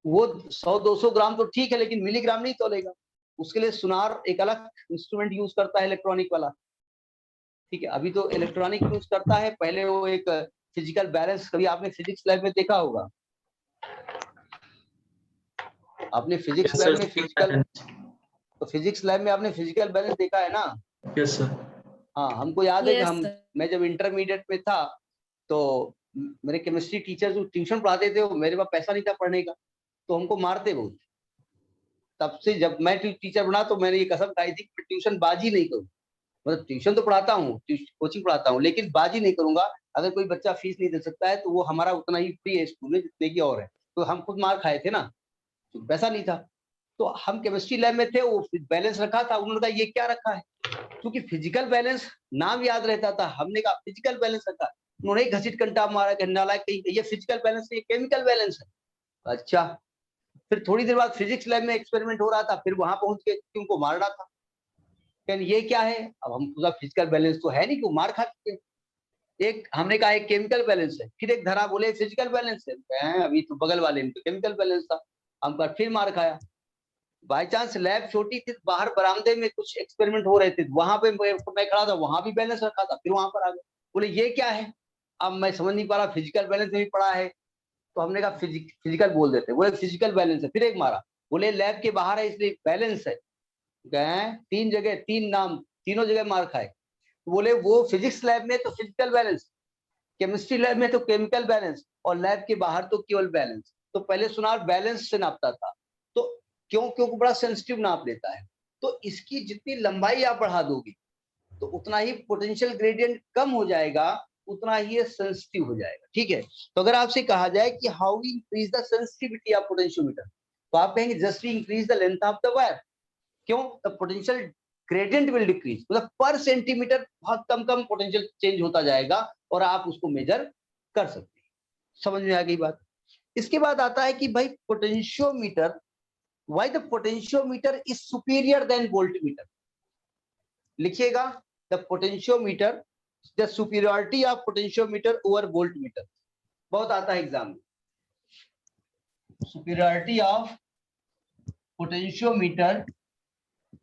वो 100-200 ग्राम तो ठीक है लेकिन मिलीग्राम नहीं तौलेगा। उसके लिए सुनार एक अलग इंस्ट्रूमेंट यूज करता है, इलेक्ट्रॉनिक वाला, ठीक है। अभी तो इलेक्ट्रॉनिक यूज करता है, पहले वो एक फिजिकल बैलेंस, कभी आपने फिजिक्स लैब में देखा होगा, आपने फिजिक्स लैब में फिजिक्स लैब में आपने फिजिकल बैलेंस देखा है ना? Yes sir. हाँ, हमको याद है कि Yes, sir. मैं जब इंटरमीडिएट में था तो मेरे केमिस्ट्री टीचर जो ट्यूशन पढ़ाते थे वो, मेरे पास पैसा नहीं था पढ़ने का तो हमको मारते बहुत। तब से जब मैं टीचर बना तो मैंने ये कसम खाई थी कि ट्यूशन बाजी नहीं करूँ। मतलब ट्यूशन तो पढ़ाता हूँ, कोचिंग पढ़ाता हूँ, लेकिन बाजी नहीं करूंगा। अगर कोई बच्चा फीस नहीं दे सकता है तो वो हमारा उतना ही फ्री है स्कूल में जितने की और है। तो हम खुद मार खाए थे ना, तो पैसा नहीं था। तो हम केमिस्ट्री लैब में थे, वो बैलेंस रखा था, उन्होंने कहा ये क्या रखा है? क्योंकि फिजिकल बैलेंस नाम याद रहता था, हमने कहा फिजिकल बैलेंस रखा। उन्होंने घसीट कंटा मारा, कहने लगा कि ये फिजिकल बैलेंस नहीं, केमिकल बैलेंस है। अच्छा, फिर थोड़ी देर बाद फिजिक्स लैब में एक्सपेरिमेंट हो रहा था, फिर वहां पहुंच के उनको मारना था। कहने ये क्या है? अब हम पूरा फिजिकल बैलेंस तो है नहीं कि मार खा चुके। एक हमने कहा एक केमिकल बैलेंस है, फिर एक धरा बोले फिजिकल बैलेंस है, अभी तो बगल वाले में तो केमिकल बैलेंस था, हम पर फिर मार खाया। बाई चांस लैब छोटी थी, बाहर बरामदे में कुछ एक्सपेरिमेंट हो रहे थे, वहां पे मैं खड़ा था, वहां भी बैलेंस रखा था, फिर वहां पर आ गए, बोले ये क्या है? अब मैं समझ नहीं पा रहा, फिजिकल बैलेंस नहीं पड़ा है, तो हमने कहा फिजिकल बोल देते, बोले फिजिकल बैलेंस है, फिर एक मारा, बोले लैब के बाहर है इसलिए बैलेंस है। गए 3 जगह 3 नाम, तीनों जगह मार खाए। तो बोले वो फिजिक्स लैब में तो फिजिकल बैलेंस, केमिस्ट्री लैब में तो केमिकल बैलेंस, और लैब के बाहर तो केवल बैलेंस। तो पहले सुनार बैलेंस से नापता था, तो क्योंकि बड़ा सेंसिटिव नाप लेता है। तो इसकी जितनी लंबाई आप बढ़ा दोगे तो उतना ही पोटेंशियल ग्रेडियंट कम हो जाएगा, उतना ही ये सेंसिटिव हो जाएगा, ठीक है। तो अगर आपसे कहा जाए कि how we increase the sensitivity of potentiometer, तो आप कहेंगे just we increase the length of the wire. क्यों? The potential gradient will decrease, मतलब पर सेंटीमीटर बहुत कम पोटेंशियल चेंज होता जाएगा और आप उसको मेजर कर सकते हैं। समझ में आ गई बात? इसके बाद आता है कि भाई potentiometer, why the potentiometer is superior than voltmeter? लिखिएगा, the potentiometer, the superiority of potentiometer over voltmeter, बहुत आता है एग्जाम में। superiority of potentiometer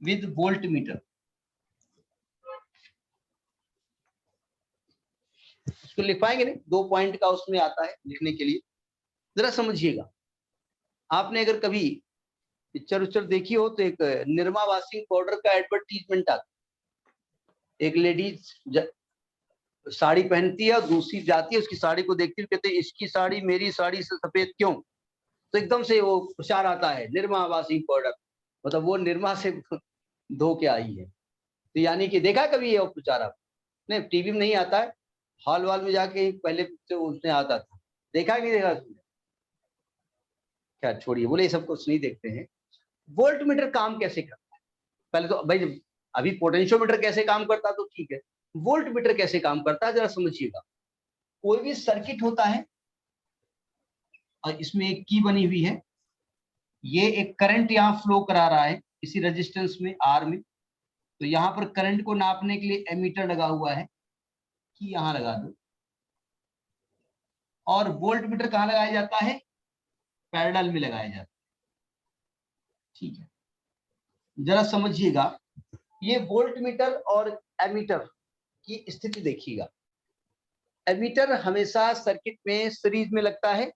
with voltmeter, इसको लिख पाएंगे नहीं? 2 पॉइंट का उसमें आता है लिखने के लिए, जरा समझिएगा। आपने अगर कभी पिक्चर उच्चर देखी हो तो एक निरमा वॉशिंग पाउडर का एडवर्टीजमेंट आता, एक लेडीज साड़ी पहनती है और दूसरी जाती है, उसकी साड़ी को देखती है, कहते हैं इसकी साड़ी मेरी साड़ी से सफेद क्यों? तो एकदम से वो प्रचार आता है निरमा वाशिंग पाउडर, मतलब वो निरमा से धो के आई है। तो यानी कि देखा कभी ये प्रचार आप? नहीं, टीवी में नहीं आता है, हॉल वाल में जाके पहले तो उसमें आता था, देखा कि नहीं देखा तुमने? क्या छोड़िए, बोले ये सब कुछ नहीं देखते हैं। वोल्ट मीटर काम कैसे करता है? पहले तो भाई अभी पोटेंशियोमीटर कैसे काम करता तो ठीक है, वोल्ट मीटर कैसे काम करता है जरा समझिएगा। कोई भी सर्किट होता है और इसमें एक की बनी हुई है, ये एक करंट यहाँ फ्लो करा रहा है इसी रेजिस्टेंस में आर में, तो यहाँ पर करंट को नापने के लिए एमीटर लगा हुआ है, कि यहाँ लगा दो। और वोल्ट मीटर कहाँ लगाया जाता है? पैरेलल में लगाया जाता है, ठीक है। जरा समझिएगा, ये वोल्ट मीटर और एमीटर की स्थिति देखिएगा। एमीटर हमेशा सर्किट में सीरीज में लगता है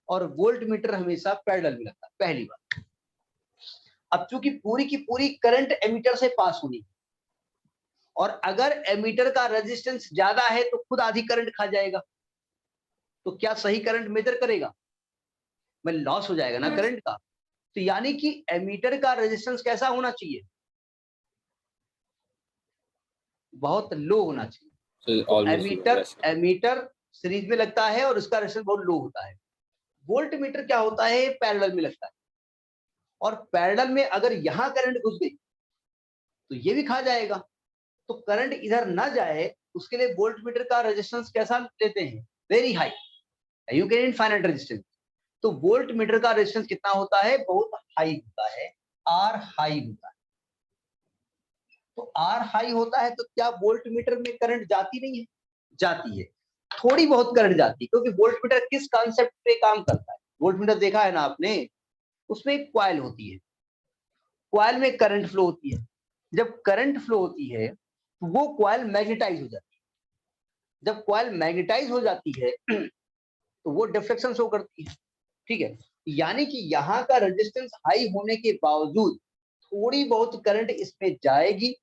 और वोल्ट मीटर हमेशा पैरेलल में लगता है, पहली बात। अब चूंकि पूरी की पूरी करंट एमीटर से पास होनी है, और अगर एमीटर का रेजिस्टेंस ज्यादा है तो खुद आधी करंट खा जाएगा, तो क्या सही करंट मेजर करेगा? मैं लॉस हो जाएगा ना करंट का। तो यानी कि एमीटर का रेजिस्टेंस कैसा होना चाहिए? बहुत लो होना चाहिए। So तो almost एमीटर सीरीज में लगता है और उसका रेजिस्टेंस बहुत लो होता है। वोल्ट मीटर क्या होता है? पैरेलल में लगता है, और पैरेलल में अगर यहां करंट घुस गई तो ये भी खा जाएगा। तो करंट इधर ना जाए उसके लिए वोल्ट मीटर का रेजिस्टेंस कैसा लेते हैं? Very high, you can infinite resistance. तो वोल्ट मीटर का रेजिस्टेंस कितना होता है? बहुत हाई होता है, आर हाई होता है। तो आर हाई होता है तो क्या वोल्ट मीटर में करंट जाती नहीं है? जाती है, थोड़ी बहुत करंट जाती है, क्योंकि वोल्ट मीटर किस कॉन्सेप्ट पे काम करता है? वोल्ट मीटर देखा है ना आपने, उसमें एक कॉइल होती है, कॉइल में करंट फ्लो होती है। जब करंट फ्लो होती है तो वो कॉइल मैग्नेटाइज हो जाती है। जब कॉइल मैग्नेटाइज हो जाती है तो वो डिफ्लेक्शन शो करती है, ठीक है। यानी कि यहाँ का रेजिस्टेंस हाई होने के बावजूद थोड़ी बहुत करंट इसमें जाएगी,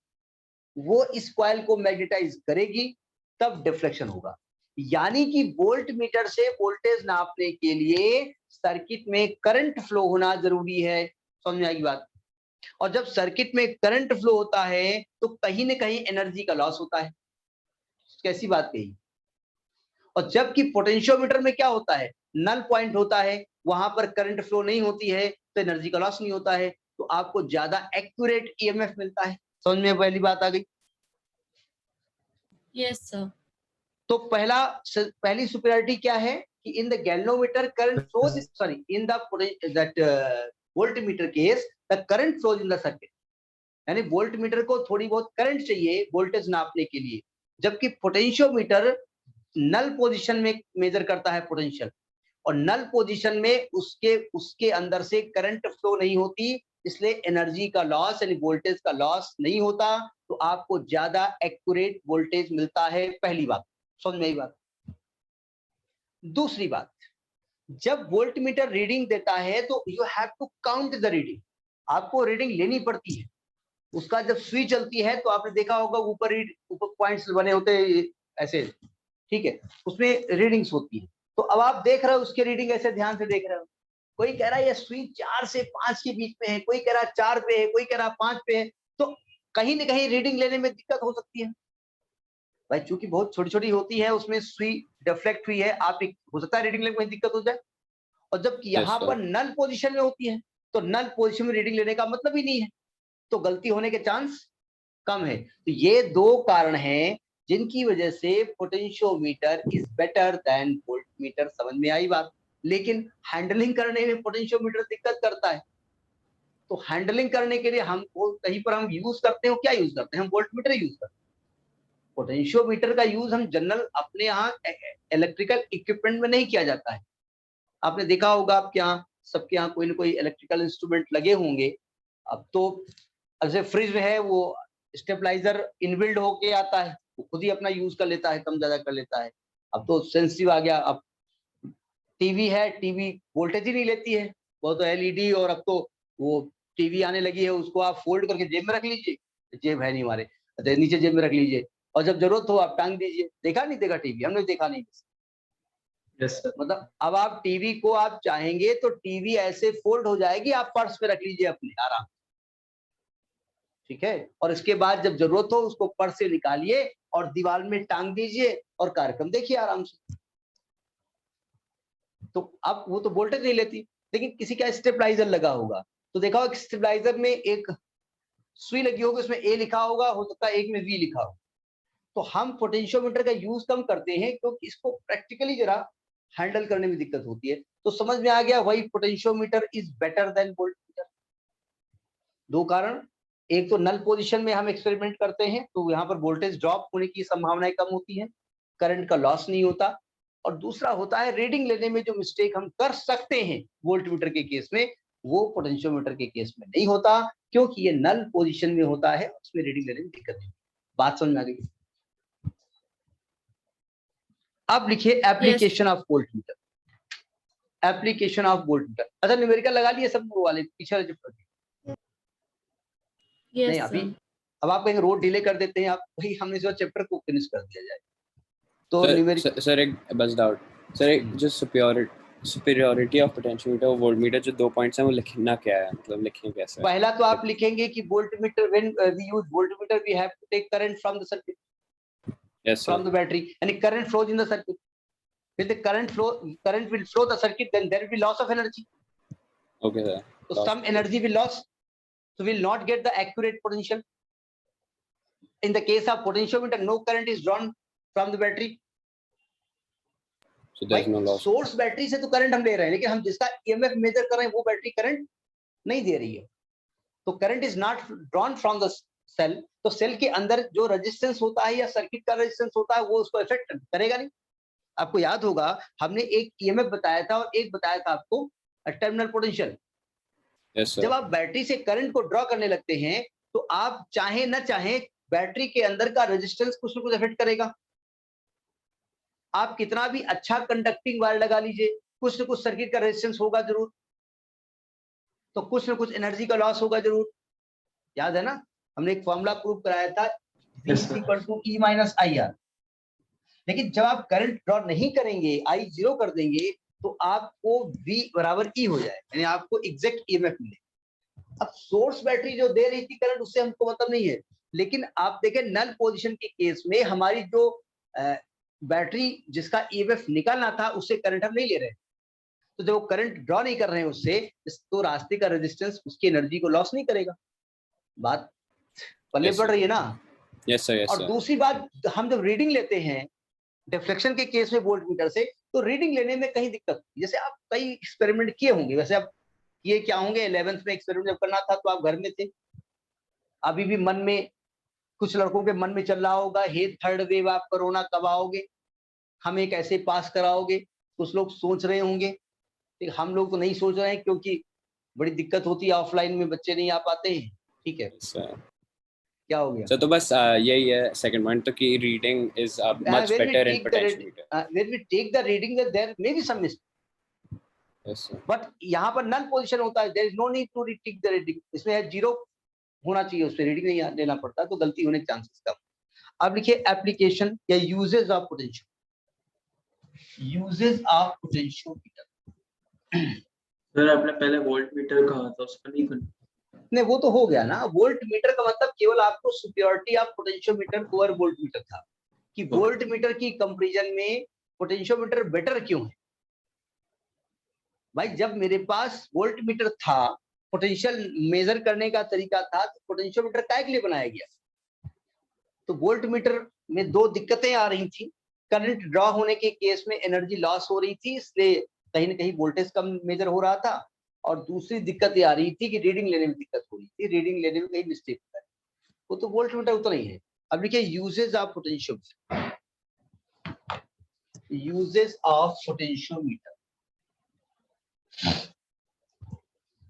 वो इस कॉइल को मैग्नेटाइज करेगी, तब डिफ्लेक्शन होगा। यानी कि वोल्ट मीटर से वोल्टेज नापने के लिए सर्किट में करंट फ्लो होना जरूरी है, समझ में आएगी बात। और जब सर्किट में करंट फ्लो होता है तो कहीं ना कहीं एनर्जी का लॉस होता है, कैसी बात कही। और जबकि पोटेंशियोमीटर में क्या होता है? नल पॉइंट होता है, वहां पर करंट फ्लो नहीं होती है तो एनर्जी का लॉस नहीं होता है, तो आपको ज्यादा एक्यूरेट ईएमएफ मिलता है। समझ में पहली बात आ गई? Yes sir. तो पहली सुपीरियरिटी क्या है कि in the galvanometer current flows, sorry in that voltmeter case the current flows in the circuit. यानी वोल्ट मीटर को थोड़ी बहुत करंट चाहिए वोल्टेज नापने के लिए, जबकि पोटेंशियोमीटर नल पोजीशन में मेजर करता है पोटेंशियल, और नल पोजीशन में उसके अंदर से करंट फ्लो नहीं होती, इसलिए एनर्जी का लॉस यानी वोल्टेज का लॉस नहीं होता, तो आपको ज्यादा एक्यूरेट वोल्टेज मिलता है। पहली बात समझ में आई बात। दूसरी बात, जब वोल्ट मीटर रीडिंग देता है तो you have to count the reading, आपको रीडिंग लेनी पड़ती है। उसका जब सुई चलती है तो आपने देखा होगा ऊपर पॉइंट्स बने होते हैं ऐसे, ठीक है, उसमें रीडिंग्स होती है। तो अब आप देख रहे हो उसके रीडिंग ऐसे ध्यान से देख रहे हो, कोई कह रहा है ये सुई 4 से 5 के बीच में है, कोई कह रहा है 4 पे है, कोई कह रहा है 5 पे है, तो कहीं ना कहीं रीडिंग लेने में दिक्कत हो सकती है भाई, चूंकि बहुत छोटी छोटी होती है, उसमें सुई डिफ्लेक्ट हुई है, आप हो सकता है रीडिंग लेने में दिक्कत हो जाए। और जबकि यहाँ पर नल पोजीशन में होती है तो नल पोजीशन में रीडिंग लेने का मतलब ही नहीं है, तो गलती होने के चांस कम है। तो ये दो कारण हैं जिनकी वजह से potentiometer is better than voltmeter. समझ में आई बात? लेकिन हैंडलिंग करने में पोटेंशियोमीटर दिक्कत करता है, तो हैंडलिंग करने के लिए हम कहीं पर हम यूज करते हैं, क्या यूज करते हैं? हम वोल्टमीटर यूज करते हैं। पोटेंशियोमीटर का यूज हम जनरल अपने यहाँ इलेक्ट्रिकल इक्विपमेंट में नहीं किया जाता है। आपने देखा होगा आपके यहाँ, सबके यहाँ कोई ना कोई इलेक्ट्रिकल इंस्ट्रूमेंट लगे होंगे। अब तो जैसे फ्रिज में है वो स्टेबलाइजर इनबिल्ड होके आता है, वो खुद ही अपना यूज कर लेता है, कम ज्यादा कर लेता है। अब तो सेंसिटिव आ गया। अब टीवी है, टीवी वोल्टेज ही नहीं लेती है, वो तो एलईडी, और अब तो वो टीवी आने लगी है, उसको आप फोल्ड करके जेब में रख लीजिए, जेब है नहीं हमारे। अच्छा नीचे जेब में रख लीजिए और जब जरूरत हो आप टांग दीजिए। देखा नहीं देखा टीवी? हमने देखा नहीं। Yes sir. मतलब अब आप टीवी को आप चाहेंगे तो टीवी ऐसे फोल्ड हो जाएगी, आप पर्स पे रख लीजिए अपने आराम, ठीक है। और इसके बाद जब जरूरत हो उसको पर्स से निकालिए और दीवार में टांग दीजिए और कार्यक्रम देखिए आराम से। तो अब वो तो वोल्टेज नहीं लेती, लेकिन किसी का स्टेबलाइजर लगा होगा तो देखा होगा स्टेबलाइजर में एक सुई लगी होगी, उसमें ए लिखा होगा, हो सकता है एक में वी लिखा हो। तो हम पोटेंशियोमीटर का यूज कम करते हैं क्योंकि इसको प्रैक्टिकली जरा हैंडल करने में दिक्कत होती है। तो समझ में आ गया वही potentiometer is better than voltmeter. दो कारण, एक तो नल पोजीशन में हम एक्सपेरिमेंट करते हैं तो यहाँ पर वोल्टेज ड्रॉप होने की संभावनाएं कम होती है, करंट का लॉस नहीं होता। और दूसरा होता है रीडिंग लेने में जो मिस्टेक हम कर सकते हैं वोल्टमीटर के केस में, वो पोटेंशियोमीटर के केस में नहीं होता क्योंकि ये नल पोजीशन में होता है, उसमें रीडिंग लेने में दिक्कत नहीं। बात समझ में आ गई? अब लिखिए application of voltmeter. Application of voltmeter. अच्छा न्यूमेरिकल लगा लिए सब वाले पीछे वाले चैप्टर के? नहीं अभी, अब आप कहेंगे रोड डिले कर देते हैं आप, वही हमने इस चैप्टर को फिनिश कर दिया जाए। तो न्यूमेरिकल सर एक बस डाउट सर, एक जो सुपीरियरिटी ऑफ पोटेंशियोमीटर और वोल्टमीटर जो 2 पॉइंट्स हैं वो लिखना क्या है, मतलब लिखें कैसे? पहला तो आप लिखेंगे कि voltmeter when we use voltmeter we have to take current from the circuit, yes from the battery, यानी current flows in the circuit. If the current will flow the circuit, then there will be loss of energy. Okay sir. So some energy will loss, so we'll not get the accurate potential. In the case of potentiometer, no current is drawn from the battery. So there is no loss. Source battery से तो करंट हम ले रहे हैं, लेकिन हम जिसका EMF मेजर कर रहे हैं वो बैटरी करंट नहीं दे रही है। तो current is not drawn from the cell. तो सेल के अंदर जो रेजिस्टेंस होता है या सर्किट का रेजिस्टेंस होता है वो उसको इफेक्ट करेगा नहीं। आपको याद होगा हमने एक ईएमएफ बताया था और एक बताया था आपको टर्मिनल पोटेंशियल। yes, जब आप बैटरी से करंट को ड्रॉ करने लगते हैं तो आप चाहे न चाहे बैटरी के अंदर का रेजिस्टेंस कुछ न कुछ इफेक्ट करेगा। आप कितना भी अच्छा कंडक्टिंग वायर लगा लीजिए, कुछ न कुछ सर्किट का रेजिस्टेंस होगा जरूर, तो कुछ न कुछ एनर्जी का लॉस होगा जरूर। याद है ना, हमने एक फॉर्मूला प्रूव कराया था V = E - IR। लेकिन जब आप करंट ड्रॉ नहीं करेंगे, आई जीरो कर देंगे, तो आपको V = E हो जाए, यानी आपको एग्जैक्ट ईएमएफ मिले। अब सोर्स बैटरी जो दे रही थी करंट, उससे हमको मतलब नहीं है, लेकिन आप देखें नल पोजीशन के केस में हमारी जो बैटरी जिसका ईएमएफ निकालना था उससे करंट हम नहीं ले रहे, तो जब वो करंट ड्रॉ नहीं कर रहे हैं उससे, तो रास्ते का रेजिस्टेंस उसकी एनर्जी को लॉस नहीं करेगा। बात पल्ले Yes, पड़ रही है ना? यस सर, यस और सर। दूसरी बात, हम जब रीडिंग लेते हैं डिफ्लेक्शन के केस में वोल्टमीटर से, तो रीडिंग लेने में कहीं दिक्कत, जैसे आप कई एक्सपेरिमेंट किए होंगे, वैसे आप किए क्या होंगे 11th में एक्सपेरिमेंट जब करना था तो आप घर में थे, अभी भी मन में कुछ लड़कों के मन में चल रहा होगा, हे थर्ड वेव आप कोरोना कब आओगे, हमें कैसे पास कराओगे। कुछ लोग सोच रहे होंगे, हम लोग तो नहीं सोच रहे हैं क्योंकि बड़ी दिक्कत होती है, ऑफलाइन में बच्चे नहीं आ पाते हैं, ठीक है। सर क्या हो गया? सर तो बस यही है सेकंड पॉइंट, तो कि reading is much better in potentiometer. when we take the reading, that there may be some mistake, yes sir. but यहाँ पर नल पोजीशन होता है, there is no need to take the reading, इसमें जीरो होना चाहिए, उस पर रीडिंग नहीं लेना पड़ता, तो गलती होने के चांसेस कम। अब लिखिए एप्लीकेशन या uses of potentio, uses of potentiometer. Sir आपने पहले वोल्टमीटर कहा था, उसका नहीं करना? नहीं वो तो हो गया ना, वोल्ट मीटर का मतलब केवल आपको superiority of potentiometer over volt meter था, कि वोल्ट मीटर की कंपैरिजन में पोटेंशियोमीटर बेटर क्यों है। भाई जब मेरे पास वोल्ट मीटर था, पोटेंशियल मेजर करने का तरीका था, तो पोटेंशियोमीटर काहे के लिए बनाया गया? तो वोल्ट मीटर में दो दिक्कतें आ रही थी, करंट ड्रॉ होने के केस में एनर्जी लॉस हो रही थी, इसलिए कहीं ना कहीं वोल्टेज कम मेजर हो रहा था, और दूसरी दिक्कत ये आ रही थी कि रीडिंग लेने में दिक्कत हो रही थी, रीडिंग लेने में कहीं मिस्टेक होता है, वो तो वोल्ट मीटर उतना ही है। अब देखिए uses of potentiometer, uses of potentiometer.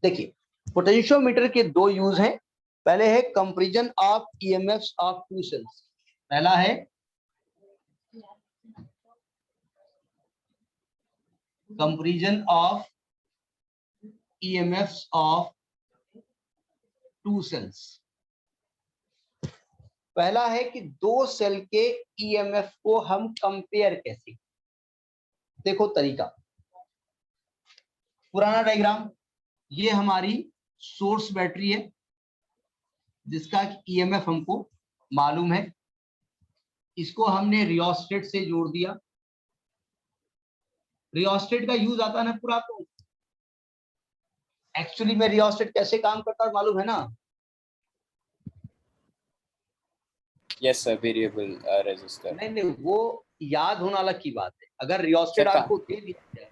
देखिए पोटेंशियोमीटर के दो यूज हैं, पहले है comparison of EMFs of two cells. पहला है comparison of EMFs of two cells। पहला है कि दो सेल के ईएमएफ को हम कंपेयर कैसे, देखो तरीका, पुराना डायग्राम, ये हमारी सोर्स बैटरी है जिसका ईएमएफ हमको मालूम है, इसको हमने रियोस्टेट से जोड़ दिया। रियोस्टेट का यूज आता है ना पूरा, तो एक्चुअली में रियोस्टेट कैसे काम करता है मालूम है ना? Yes sir, variable resistor. नहीं नहीं, वो याद होना अलग की बात है। अगर रियोस्टेट चक्का। आपको दे दिया जाए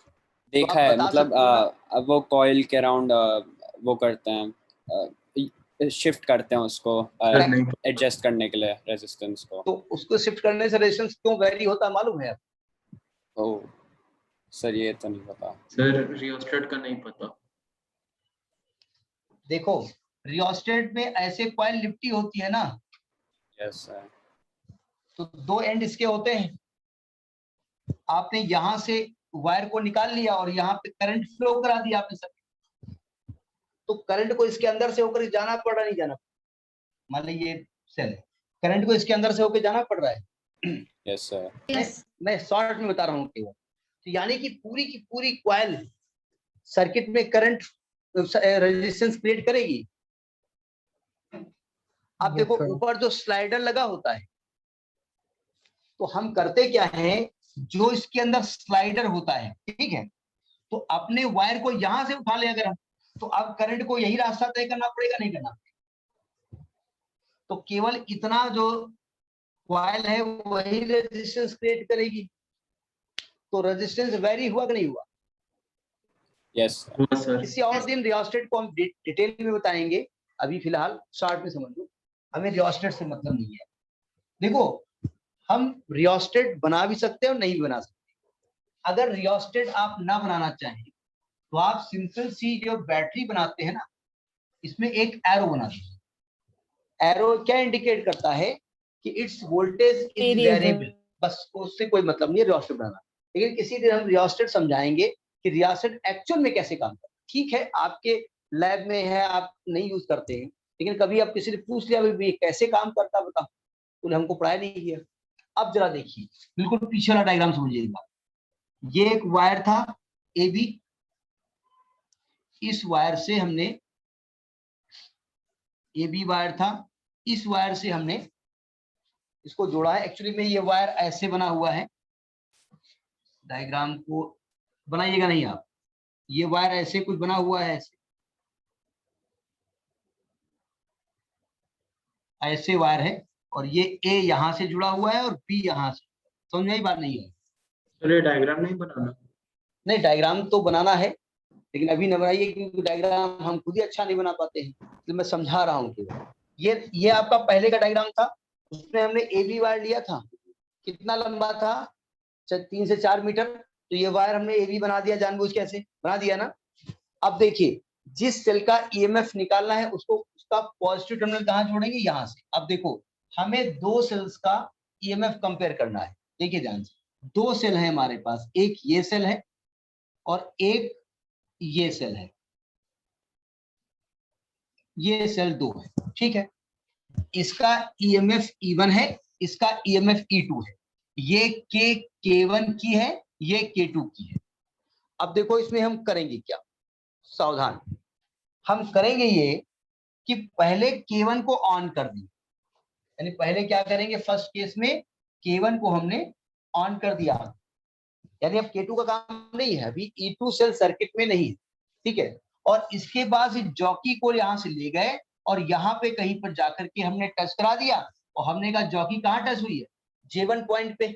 देखा आप है, बता मतलब सकते हो ना? अब वो कॉइल के अराउंड वो करते हैं, शिफ्ट करते हैं उसको सर नहीं, एडजस्ट करने के लिए रेजिस्टेंस को। तो उसको शिफ्ट करने से रेजिस्टेंस क्यों वेरी होता है मालूम है आपको? ओह सर, ये तो नहीं पता। सर रियोस्टेट का नहीं पता। देखो रियोस्टेट में ऐसे कॉइल लिपटी होती है ना, यस सर। तो दो एंड इसके होते हैं, आपने यहां से वायर को निकाल लिया और यहाँ पे करंट फ्लो करा दिया आपने सब, तो करंट को इसके अंदर से होकर जाना पड़ रहा, नहीं जाना? मान लीजिए ये सेल है, करंट को इसके अंदर से होकर जाना पड़ रहा है। Yes sir. Yes. मैं शॉर्ट में बता रहा हूँ केवल, तो यानी कि पूरी की पूरी कॉइल सर्किट में करंट रेजिस्टेंस क्रिएट करेगी। आप Yes, देखो sir. ऊपर जो स्लाइडर लगा होता है, तो हम करते क्या है, जो इसके अंदर स्लाइडर होता है, ठीक है, तो अपने वायर को यहां से उठा ले अगर हम, तो अब करंट को यही रास्ता तय करना पड़ेगा, नहीं करना? तो केवल इतना जो कॉइल है वही रेजिस्टेंस क्रिएट करेगी, तो रेजिस्टेंस वेरी हुआ कि नहीं हुआ? Yes sir. हुआ सर। किसी और दिन रियोस्टेट को हम डिटेल में बताएंगे, अभी फिलहाल शॉर्ट में समझ लो, हमें रियोस्टेट से मतलब नहीं है। देखो हम रियोस्टेट बना भी सकते हैं और नहीं भी बना सकते। अगर रियोस्टेट आप ना बनाना चाहें तो आप सिंपल सी जो बैटरी बनाते हैं ना, इसमें एक एरो बना दीजिए। एरो क्या इंडिकेट करता है कि इट्स वोल्टेज इज वेरिएबल, बस उससे कोई मतलब नहीं है रियोस्टेट बनाना। लेकिन किसी दिन हम रियोस्टेट समझाएंगे कि रियोस्टेट एक्चुअल में कैसे काम करता है। ठीक है, आपके लैब में है, आप नहीं यूज करते हैं, लेकिन कभी आप किसी ने पूछ लिया भाई ये कैसे काम करता है बताओ, तो हमको पढ़ाया नहीं किया। अब जरा देखिए, बिल्कुल पीछे वाला डायग्राम समझिएगा। ये एक वायर था ए बी, इस वायर से हमने, ए बी वायर था, इस वायर से हमने इसको जोड़ा है। एक्चुअली में ये वायर ऐसे बना हुआ है, डायग्राम को बनाइएगा नहीं आप, ये वायर ऐसे कुछ बना हुआ है, ऐसे वायर है, और ये ए यहां से जुड़ा हुआ है और बी यहां से। समझ में आई बात? नहीं है? सर ये डायग्राम नहीं बनाना। नहीं, डायग्राम तो बनाना है, लेकिन अभी न बनाइए क्योंकि डायग्राम हम खुद ही अच्छा नहीं बना पाते हैं, तो मैं समझा रहा हूँ केवल। ये आपका पहले का डायग्राम था, उसमें हमने ए बी वायर लिया था, कितना लंबा था, 3 से 4 मीटर, तो ये वायर हमने ए बी बना दिया, जानबूझ कैसे बना दिया ना। अब देखिए, जिस सेल का ईएमएफ निकालना है उसको, उसका पॉजिटिव टर्मिनल कहाँ जोड़ेंगे, यहाँ से। अब देखो हमें दो सेल्स का ईएमएफ कंपेयर करना है। देखिए ध्यान से, दो सेल है हमारे पास, एक ये सेल है और एक ये सेल है, ये सेल दो है, ठीक है। इसका ईएमएफ E1 है, इसका ईएमएफ E2 है, ये K1 की है, ये K2 की है। अब देखो इसमें हम करेंगे क्या, सावधान, हम करेंगे ये कि पहले K1 को ऑन कर देंगे, यानी पहले क्या करेंगे, फर्स्ट केस में K1 को हमने ऑन कर दिया, यानी अब K2 का काम नहीं है, अभी E2 सेल सर्किट में नहीं है, ठीक है। और इसके बाद इस जॉकी को यहां से ले गए और यहाँ पे कहीं पर जाकर के हमने टच करा दिया, और हमने कहा जॉकी कहाँ टच हुई है, J1 पॉइंट पे,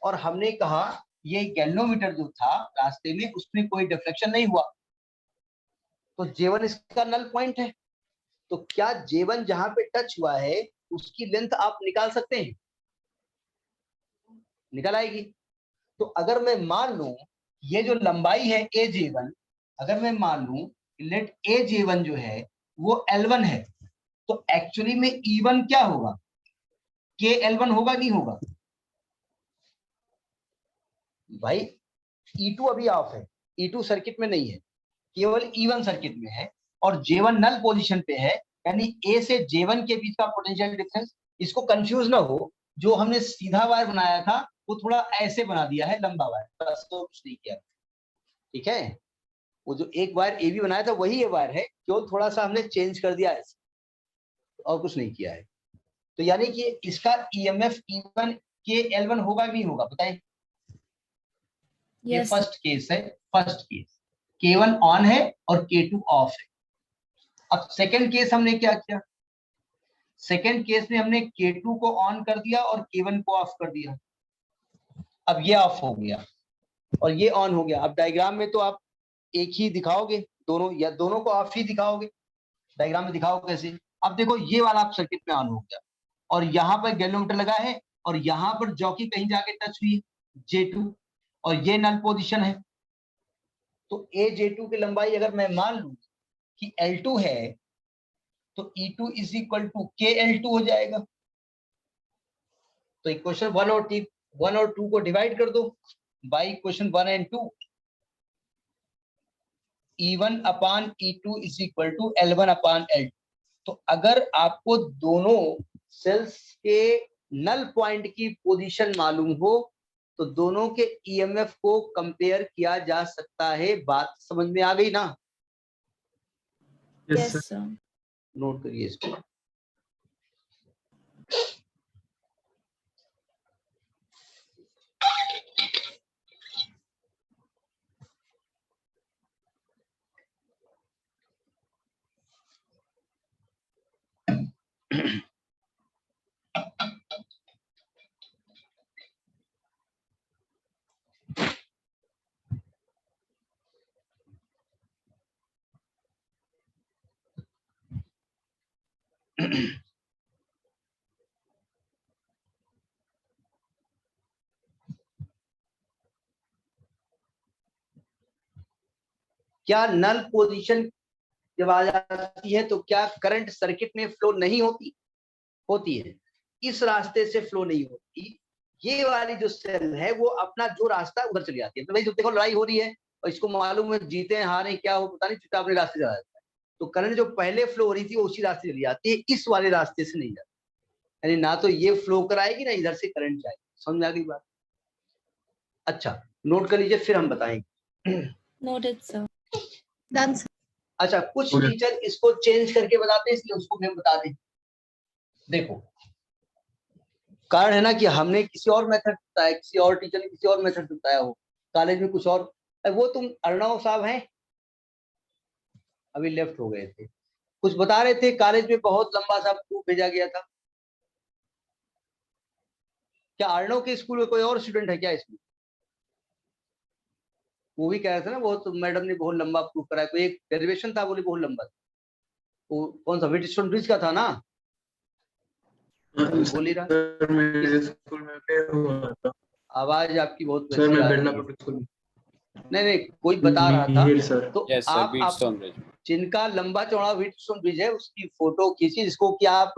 और हमने कहा ये गैल्वेनोमीटर जो था रास्ते में उसमें कोई डिफ्लेक्शन नहीं हुआ, तो J1 इसका नल पॉइंट है। तो क्या J1 जहां पे टच हुआ है उसकी लेंथ आप निकाल सकते हैं, निकल आएगी। तो अगर मैं मान लूं ये जो लंबाई है AJ1, अगर मैं मान लूं लेट AJ1 जो है वो L1 है, तो एक्चुअली में E1 क्या होगा, KL1 होगा, नहीं होगा भाई? E2 अभी ऑफ है, E2 सर्किट में नहीं है, केवल E1 सर्किट में है, और J1 नल पोजीशन पे है, यानी ए से J1 के बीच का पोटेंशियल डिफरेंस। इसको कंफ्यूज ना हो, जो हमने सीधा वायर बनाया था वो थोड़ा ऐसे बना दिया है, लंबा वायर, बस तो कुछ नहीं किया, ठीक है। वो जो एक वायर ए बी बनाया था वही ये वायर है, केवल थोड़ा सा हमने चेंज कर दिया ऐसे, और कुछ नहीं किया है। तो यानी कि इसका ईएमएफ E1 के L1 होगा भी होगा, बताइए। ये Yes. फर्स्ट केस है, फर्स्ट केस K1 ऑन है और K2 ऑफ है। अब सेकंड केस हमने क्या किया, सेकंड केस में हमने K2 को ऑन कर दिया और K1 को ऑफ कर दिया। अब ये ऑफ हो गया और ये ऑन हो गया। अब डायग्राम में तो आप एक ही दिखाओगे दोनों, या दोनों को ऑफ ही दिखाओगे, डायग्राम में दिखाओ कैसे। अब देखो ये वाला आप सर्किट में ऑन हो गया और यहाँ पर गैल्वेनोमीटर लगा है और यहाँ पर जॉकी कहीं जाके टच हुई J2 और ये नल पोजीशन है। तो J2 की लंबाई अगर मैं मान लूं कि L2 है तो E2 is equal to KL2 हो जाएगा। तो इक्वेशन 1 और 2 को डिवाइड कर दो by equation 1 and 2। E1 upon E2 is equal to L1 upon L2। तो अगर आपको दोनों सेल्स के नल पॉइंट की पोजीशन मालूम हो तो दोनों के ईएमएफ को कंपेयर किया जा सकता है। बात समझ में आ गई ना? Yes, Yes, sir. sir. Note करिए इसको। क्या नल पोजीशन जब आ जाती है तो क्या करंट सर्किट में फ्लो नहीं होती? होती है। इस रास्ते से फ्लो नहीं होती। ये वाली जो सेल है वो अपना जो रास्ता उधर चली जाती है। तो भाई जो देखो लड़ाई हो रही है और इसको मालूम है जीते हैं हारे क्या हो पता नहीं, चुपचाप अपने रास्ते चला जाता है। तो करंट जो पहले फ्लो हो रही थी वो उसी रास्ते चली जाती है, इस वाले रास्ते से नहीं जाती। यानी ना तो ये फ्लो कराएगी ना इधर से करंट जाएगी। समझ में आ गई बात? अच्छा नोट कर लीजिए फिर हम बताएंगे। Noted, sir. Done, sir. अच्छा कुछ Okay. टीचर इसको चेंज करके बताते हैं इसलिए उसको भी हम बता दें। देखो कारण है ना कि हमने किसी और मेथड बताया, किसी और टीचर ने किसी और मेथड बताया हो, कॉलेज में कुछ और। वो तुम अर्णव साहब हैं, अभी लेफ्ट हो गए थे, कुछ बता रहे थे कॉलेज में बहुत लंबा सा प्रूफ भेजा गया था। क्या अर्णव के स्कूल में कोई और स्टूडेंट है क्या इसमें? वो भी कह रहे थे ना बहुत मैडम ने बहुत लंबा प्रूफ कराया, कोई एक डेरिवेशन था बोले बहुत लंबा था। वो कौन सा व्हीटस्टोन ब्रिज का था ना? बोल ही रहा। सर मेरे स्कूल में पे हुआ था। आवाज आपकी बहुत सर वैसी मैं आ बिरला रही है। पब्लिक स्कूल नहीं कोई बता रहा था। मिहिर सर। तो यस सर, आप व्हीटस्टोन ब्रिज। जिनका लंबा चौड़ा व्हीटस्टोन ब्रिज है उसकी फोटो खींचिए, जिसको कि आप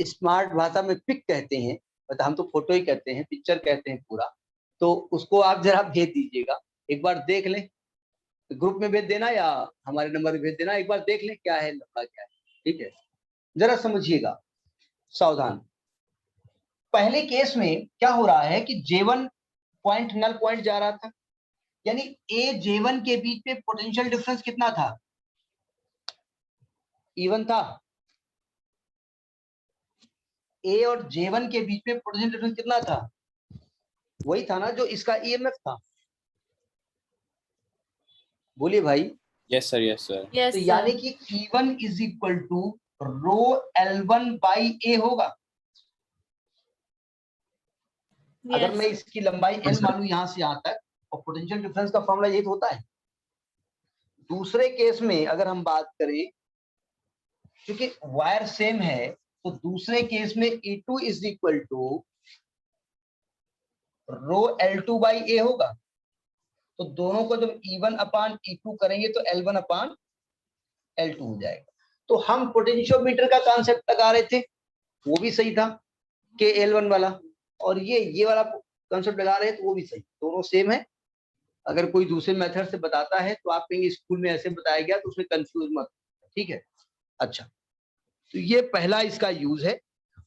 स्मार्ट भाषा में पिक कहते हैं, मतलब हम तो फोटो ही कहते हैं, पिक्चर कहते हैं पूरा। तो उसको आप जरा भेज दीजिएगा, एक बार देख लें, ग्रुप में भेज देना या हमारे नंबर पे भेज देना, एक बार देख लें क्या है लंबा क्या है, ठीक है। जरा समझिएगा सावधान। पहले केस में क्या हो रहा है कि J1 पॉइंट नल पॉइंट जा रहा था, यानी A J1 के बीच में पोटेंशियल डिफरेंस कितना था? E1 था। A और J1 के बीच में पोटेंशियल डिफरेंस कितना था? वही था ना जो इसका EMF था। बोलिए भाई। Yes sir, yes sir. Yes, तो sir. यानी कि E1 is equal to rho L1 by A होगा। अगर Yes. मैं इसकी लंबाई L मानू यहां से यहां तक, और पोटेंशियल डिफरेंस का फॉर्मूला ये तो होता है। दूसरे केस में अगर हम बात करें, क्योंकि वायर सेम है, तो दूसरे केस में E2 is equal to rho L2 by A होगा। तो दोनों को जब E1 अपान E2 करेंगे तो L1 अपान L2 हो जाएगा। तो हम पोटेंशियोमीटर का कॉन्सेप्ट लगा रहे थे, वो भी सही था के L1 वाला, और ये वाला कॉन्सेप्ट लगा रहे हैं तो वो भी सही, दोनों सेम है। अगर कोई दूसरे मेथड से बताता है तो आप कहेंगे स्कूल में ऐसे बताया गया तो उसमें कंफ्यूज मत, ठीक है। अच्छा तो ये पहला इसका यूज है।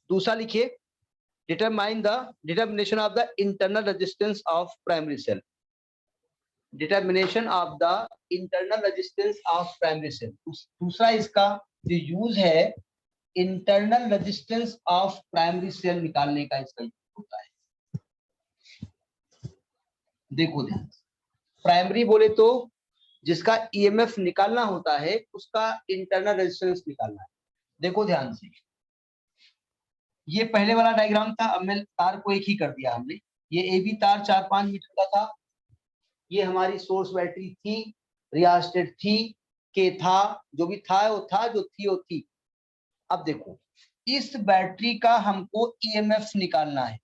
दूसरा लिखिए, determine the determination of the internal resistance of primary cell. Determination of the internal resistance of primary cell. दूसरा इसका जो यूज है, internal resistance of primary cell निकालने का इसका यूज होता है। देखो ध्यान, प्राइमरी बोले तो जिसका ईएमएफ निकालना होता है उसका इंटरनल रेजिस्टेंस निकालना है। देखो ध्यान से, ये पहले वाला डायग्राम था, अब मैं तार को एक ही कर दिया हमने। ये एबी तार 4-5 मीटर का था, ये हमारी सोर्स बैटरी थी, रियास्टेट थी, के था, जो भी था वो था, जो थी वो थी। अब देखो, इस बैटरी का हमको ईएमएफ निकालना है।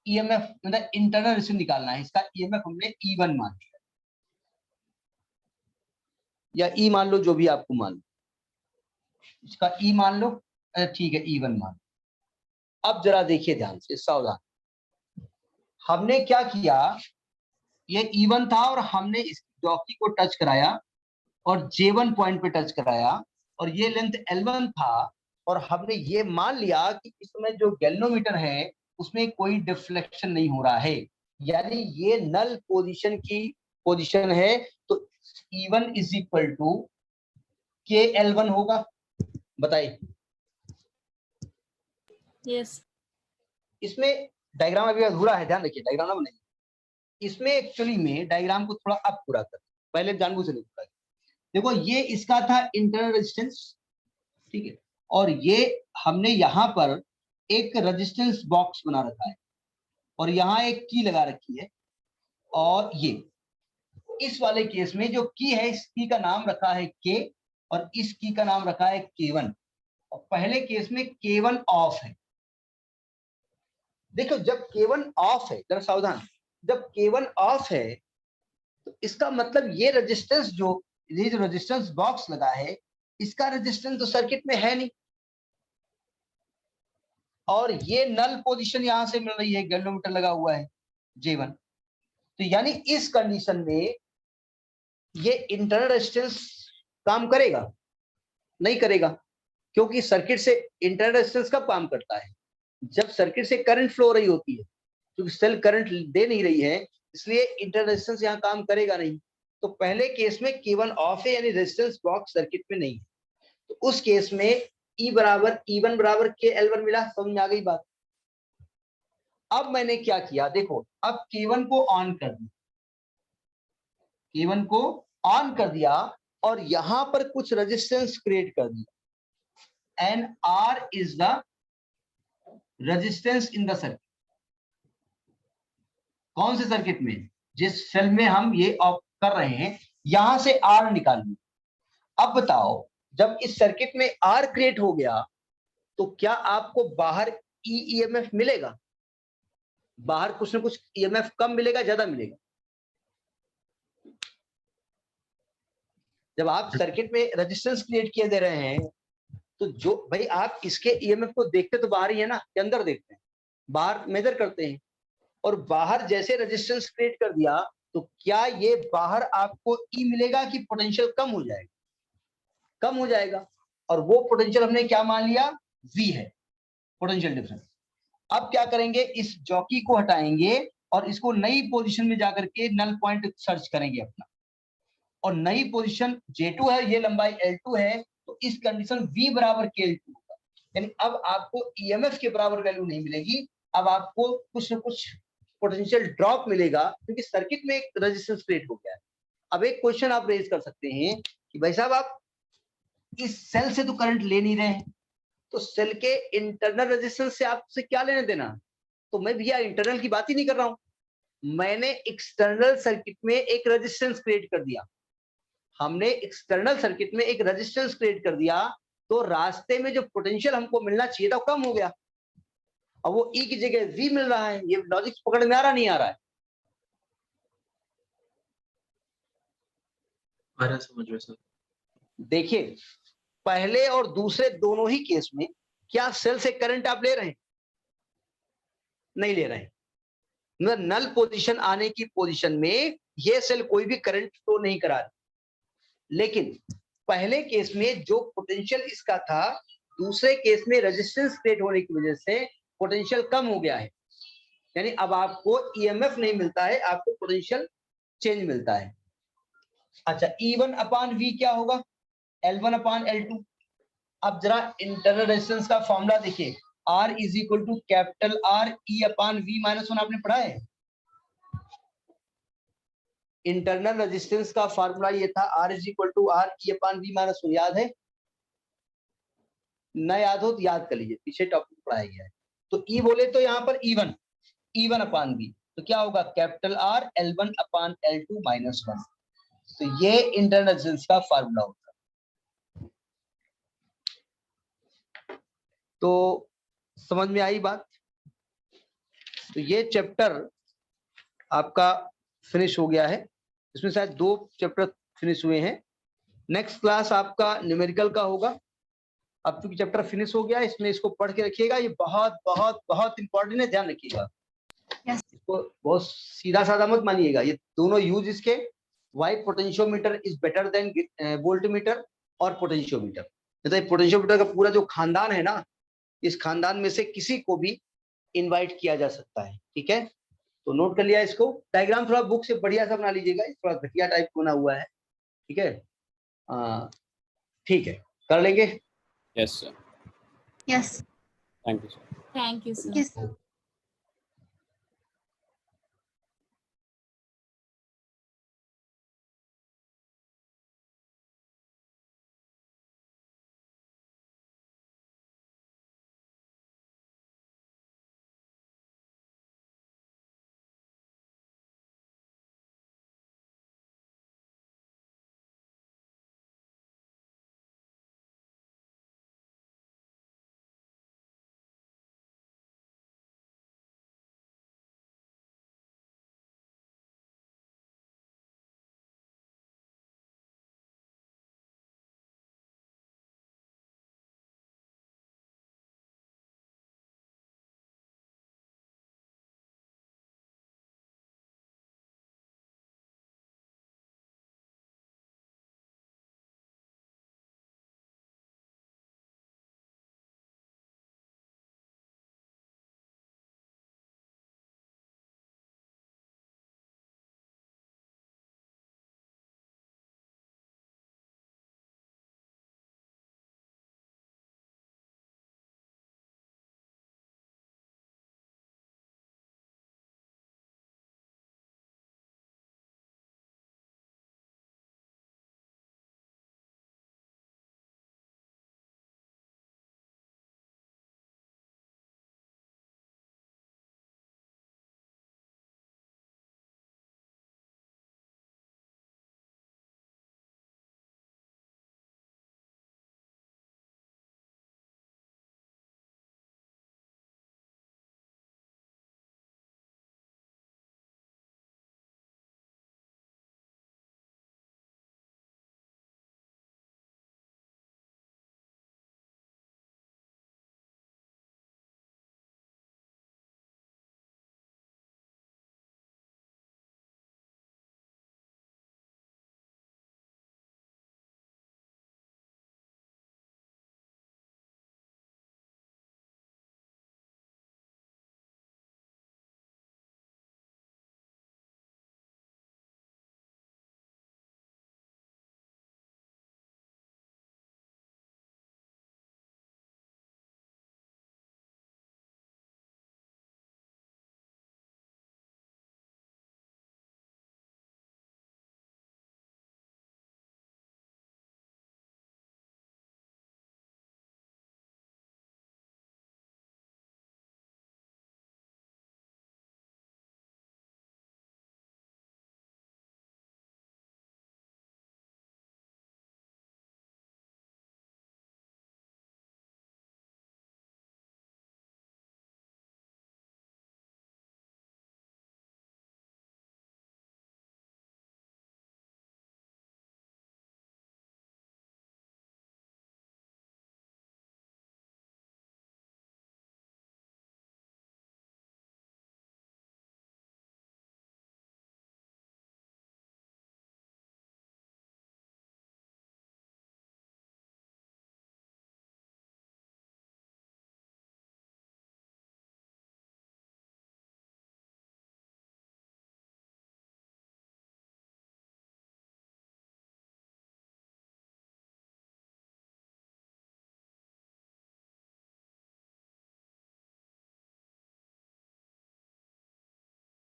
ईएमएफ मतलब इंटरनल रेजिस्टेंस निकालना है। इसका ईएमएफ हमने E1 मान लिया, या ई मान लो, जो भी आपको मान लो, इसका ई मान लो, ठीक है E1 मान लो। अब जरा देखिए ध्यान से, सावधान, हमने क्या किया, ये E1 था और हमने इस जॉकी को टच कराया और J1 पॉइंट पे टच कराया, और ये लेंथ L1 था, और हमने ये मान लिया कि इसमें जो गैल्वेनोमीटर है उसमें कोई डिफ्लेक्शन नहीं हो रहा है, यानी ये नल पोजीशन की पोजीशन है। तो E1 is equal to KL1 होगा। बताइए, यस इसमें डायग्राम अभी अधूरा है, ध्यान रखिए, डायग्राम ना बनाइए। इसमें एक्चुअली में डायग्राम को थोड़ा अब पूरा कर, पहले जानबूझ से नहीं पूरा। देखो, ये इसका था इंटरनल रेजिस्टेंस, ठीक है, और ये हमने यहाँ पर एक रेजिस्टेंस बॉक्स बना रखा है, और यहाँ एक की लगा रखी है, और ये इस वाले केस में जो की है, इस की का नाम रखा है K, और इस की का नाम रखा है K1, और पहले केस में K1 ऑफ है। देखो, जब K1 ऑफ है, जरा सावधान, जब K1 ऑफ है तो इसका मतलब ये रेजिस्टेंस जो रेजिस्टेंस बॉक्स लगा है, इसका रेजिस्टेंस तो सर्किट में है नहीं, और ये नल पोजीशन यहां से मिल रही है, गैल्वेनोमीटर लगा हुआ है J1। तो यानी इस कंडीशन में ये इंटरनल रेजिस्टेंस काम करेगा? नहीं करेगा, क्योंकि सर्किट से इंटरनल रेजिस्टेंस कब काम करता है? जब सर्किट से करंट फ्लो हो रही होती है, क्योंकि सेल करंट दे नहीं रही है, इसलिए इंटरनल रेजिस्टेंस यहाँ काम करेगा नहीं। तो पहले केस में K1 ऑफ है, यानी रेजिस्टेंस बॉक्स सर्किट में नहीं है। तो उस केस में E1 बराबर KL1 मिला। समझ में आ गई बात? अब मैंने क्या किया, देखो, अब K1 को ऑन कर दिया, K1 को ऑन कर दिया, और यहां पर कुछ रेजिस्टेंस क्रिएट कर दिया, and R is the resistance in the circuit. कौन से सर्किट में? जिस सेल में हम ये ऑफ कर रहे हैं, यहां से R निकालिए। अब बताओ, जब इस सर्किट में R क्रिएट हो गया तो क्या आपको बाहर EMF मिलेगा? बाहर कुछ ना कुछ EMF कम मिलेगा, ज्यादा मिलेगा? जब आप सर्किट में रेजिस्टेंस क्रिएट किए दे रहे हैं, तो जो भाई आप इसके EMF को देखते तो बाहर ही है ना, कि अंदर देखते हैं? बाहर मेजर करते हैं, और बाहर जैसे रेजिस्टेंस क्रिएट कर दिया, तो क्या ये बाहर आपको E मिलेगा कि पोटेंशियल कम हो जाएगा? कम हो जाएगा, और वो पोटेंशियल हमने क्या मान लिया? V है, पोटेंशियल डिफरेंस। अब क्या करेंगे, इस जॉकी को हटाएंगे और इसको नई पोजीशन में जाकर के नल पॉइंट सर्च करेंगे अपना, और नई पोजीशन J2 है, ये लंबाई L2 है, तो इस कंडीशन V बराबर KL2 होगा। यानी अब आपको EMF के बराबर वैल्यू नहीं मिलेगी, अब आपको कुछ न कुछ पोटेंशियल ड्रॉप मिलेगा, क्योंकि सर्किट में एक रेजिस्टेंस क्रिएट हो गया है। अब एक क्वेश्चन आप रेज कर सकते हैं कि भाई साहब, आप इस सेल से तो करंट ले नहीं रहे हैं, तो सेल के इंटरनल रेजिस्टेंस से आपसे क्या लेने देना? तो मैं भैया इंटरनल की बात ही नहीं कर रहा हूं, मैंने एक्सटर्नल सर्किट में एक रेजिस्टेंस क्रिएट कर दिया। हमने एक्सटर्नल सर्किट में एक रेजिस्टेंस क्रिएट कर दिया, तो रास्ते में जो पोटेंशियल हमको मिलना चाहिए था वो कम हो गया, और वो E की जगह V मिल रहा है। ये लॉजिक पकड़ में आ रहा नहीं आ रहा है? आ रहा समझ में सर। देखिए, पहले और दूसरे दोनों ही केस में क्या सेल से करंट आप ले रहे हैं? नहीं ले रहे हैं। मतलब नल पोजीशन आने की पोजीशन में ये सेल कोई भी करंट फ्लो नहीं करा रही। लेकिन पहले केस में जो पोटेंशियल इसका था, दूसरे केस में रेजिस्टेंस क्रिएट होने की वजह से पोटेंशियल कम हो गया है, यानी अब आपको ईएमएफ नहीं मिलता है, आपको पोटेंशियल चेंज मिलता है। अच्छा, E1 अपान V क्या होगा? L1 upon L2। अब जरा इंटरनल रेजिस्टेंस का फॉर्मूला देखिए, R is equal to capital R E upon V minus 1 आपने पढ़ा है। इंटरनल रेजिस्टेंस का फार्मूला ये था, R is equal to R E upon V minus 1, याद है? न याद हो तो याद कर लीजिए, पीछे टॉपिक पढ़ाया गया है। तो E बोले तो यहाँ पर E1 अपान V, तो क्या होगा? Capital R L1 upon L2 minus 1। तो ये इंटरनल रेजिस्टेंस का फार्मूला होता है। तो समझ में आई बात? तो ये चैप्टर आपका फिनिश हो गया है, इसमें शायद 2 चैप्टर फिनिश हुए हैं। नेक्स्ट क्लास आपका न्यूमेरिकल का होगा। अब चूंकि चैप्टर फिनिश हो गया है, इसमें इसको पढ़ के रखिएगा, ये बहुत बहुत बहुत इंपॉर्टेंट है, ध्यान रखिएगा। Yes. इसको बहुत सीधा साधा मत मानिएगा, ये दोनों यूज इसके, why potentiometer is better than voltmeter और पोटेंशियोमीटर। मतलब पोटेंशियोमीटर का पूरा जो खानदान है ना, इस खानदान में से किसी को भी इनवाइट किया जा सकता है, ठीक है? तो नोट कर लिया इसको। डायग्राम थोड़ा बुक से बढ़िया सा बना लीजिएगा, थोड़ा घटिया टाइप बना हुआ है, ठीक है? ठीक है, कर लेंगे। Yes sir, Yes. Thank you sir. Thank you, sir. Yes.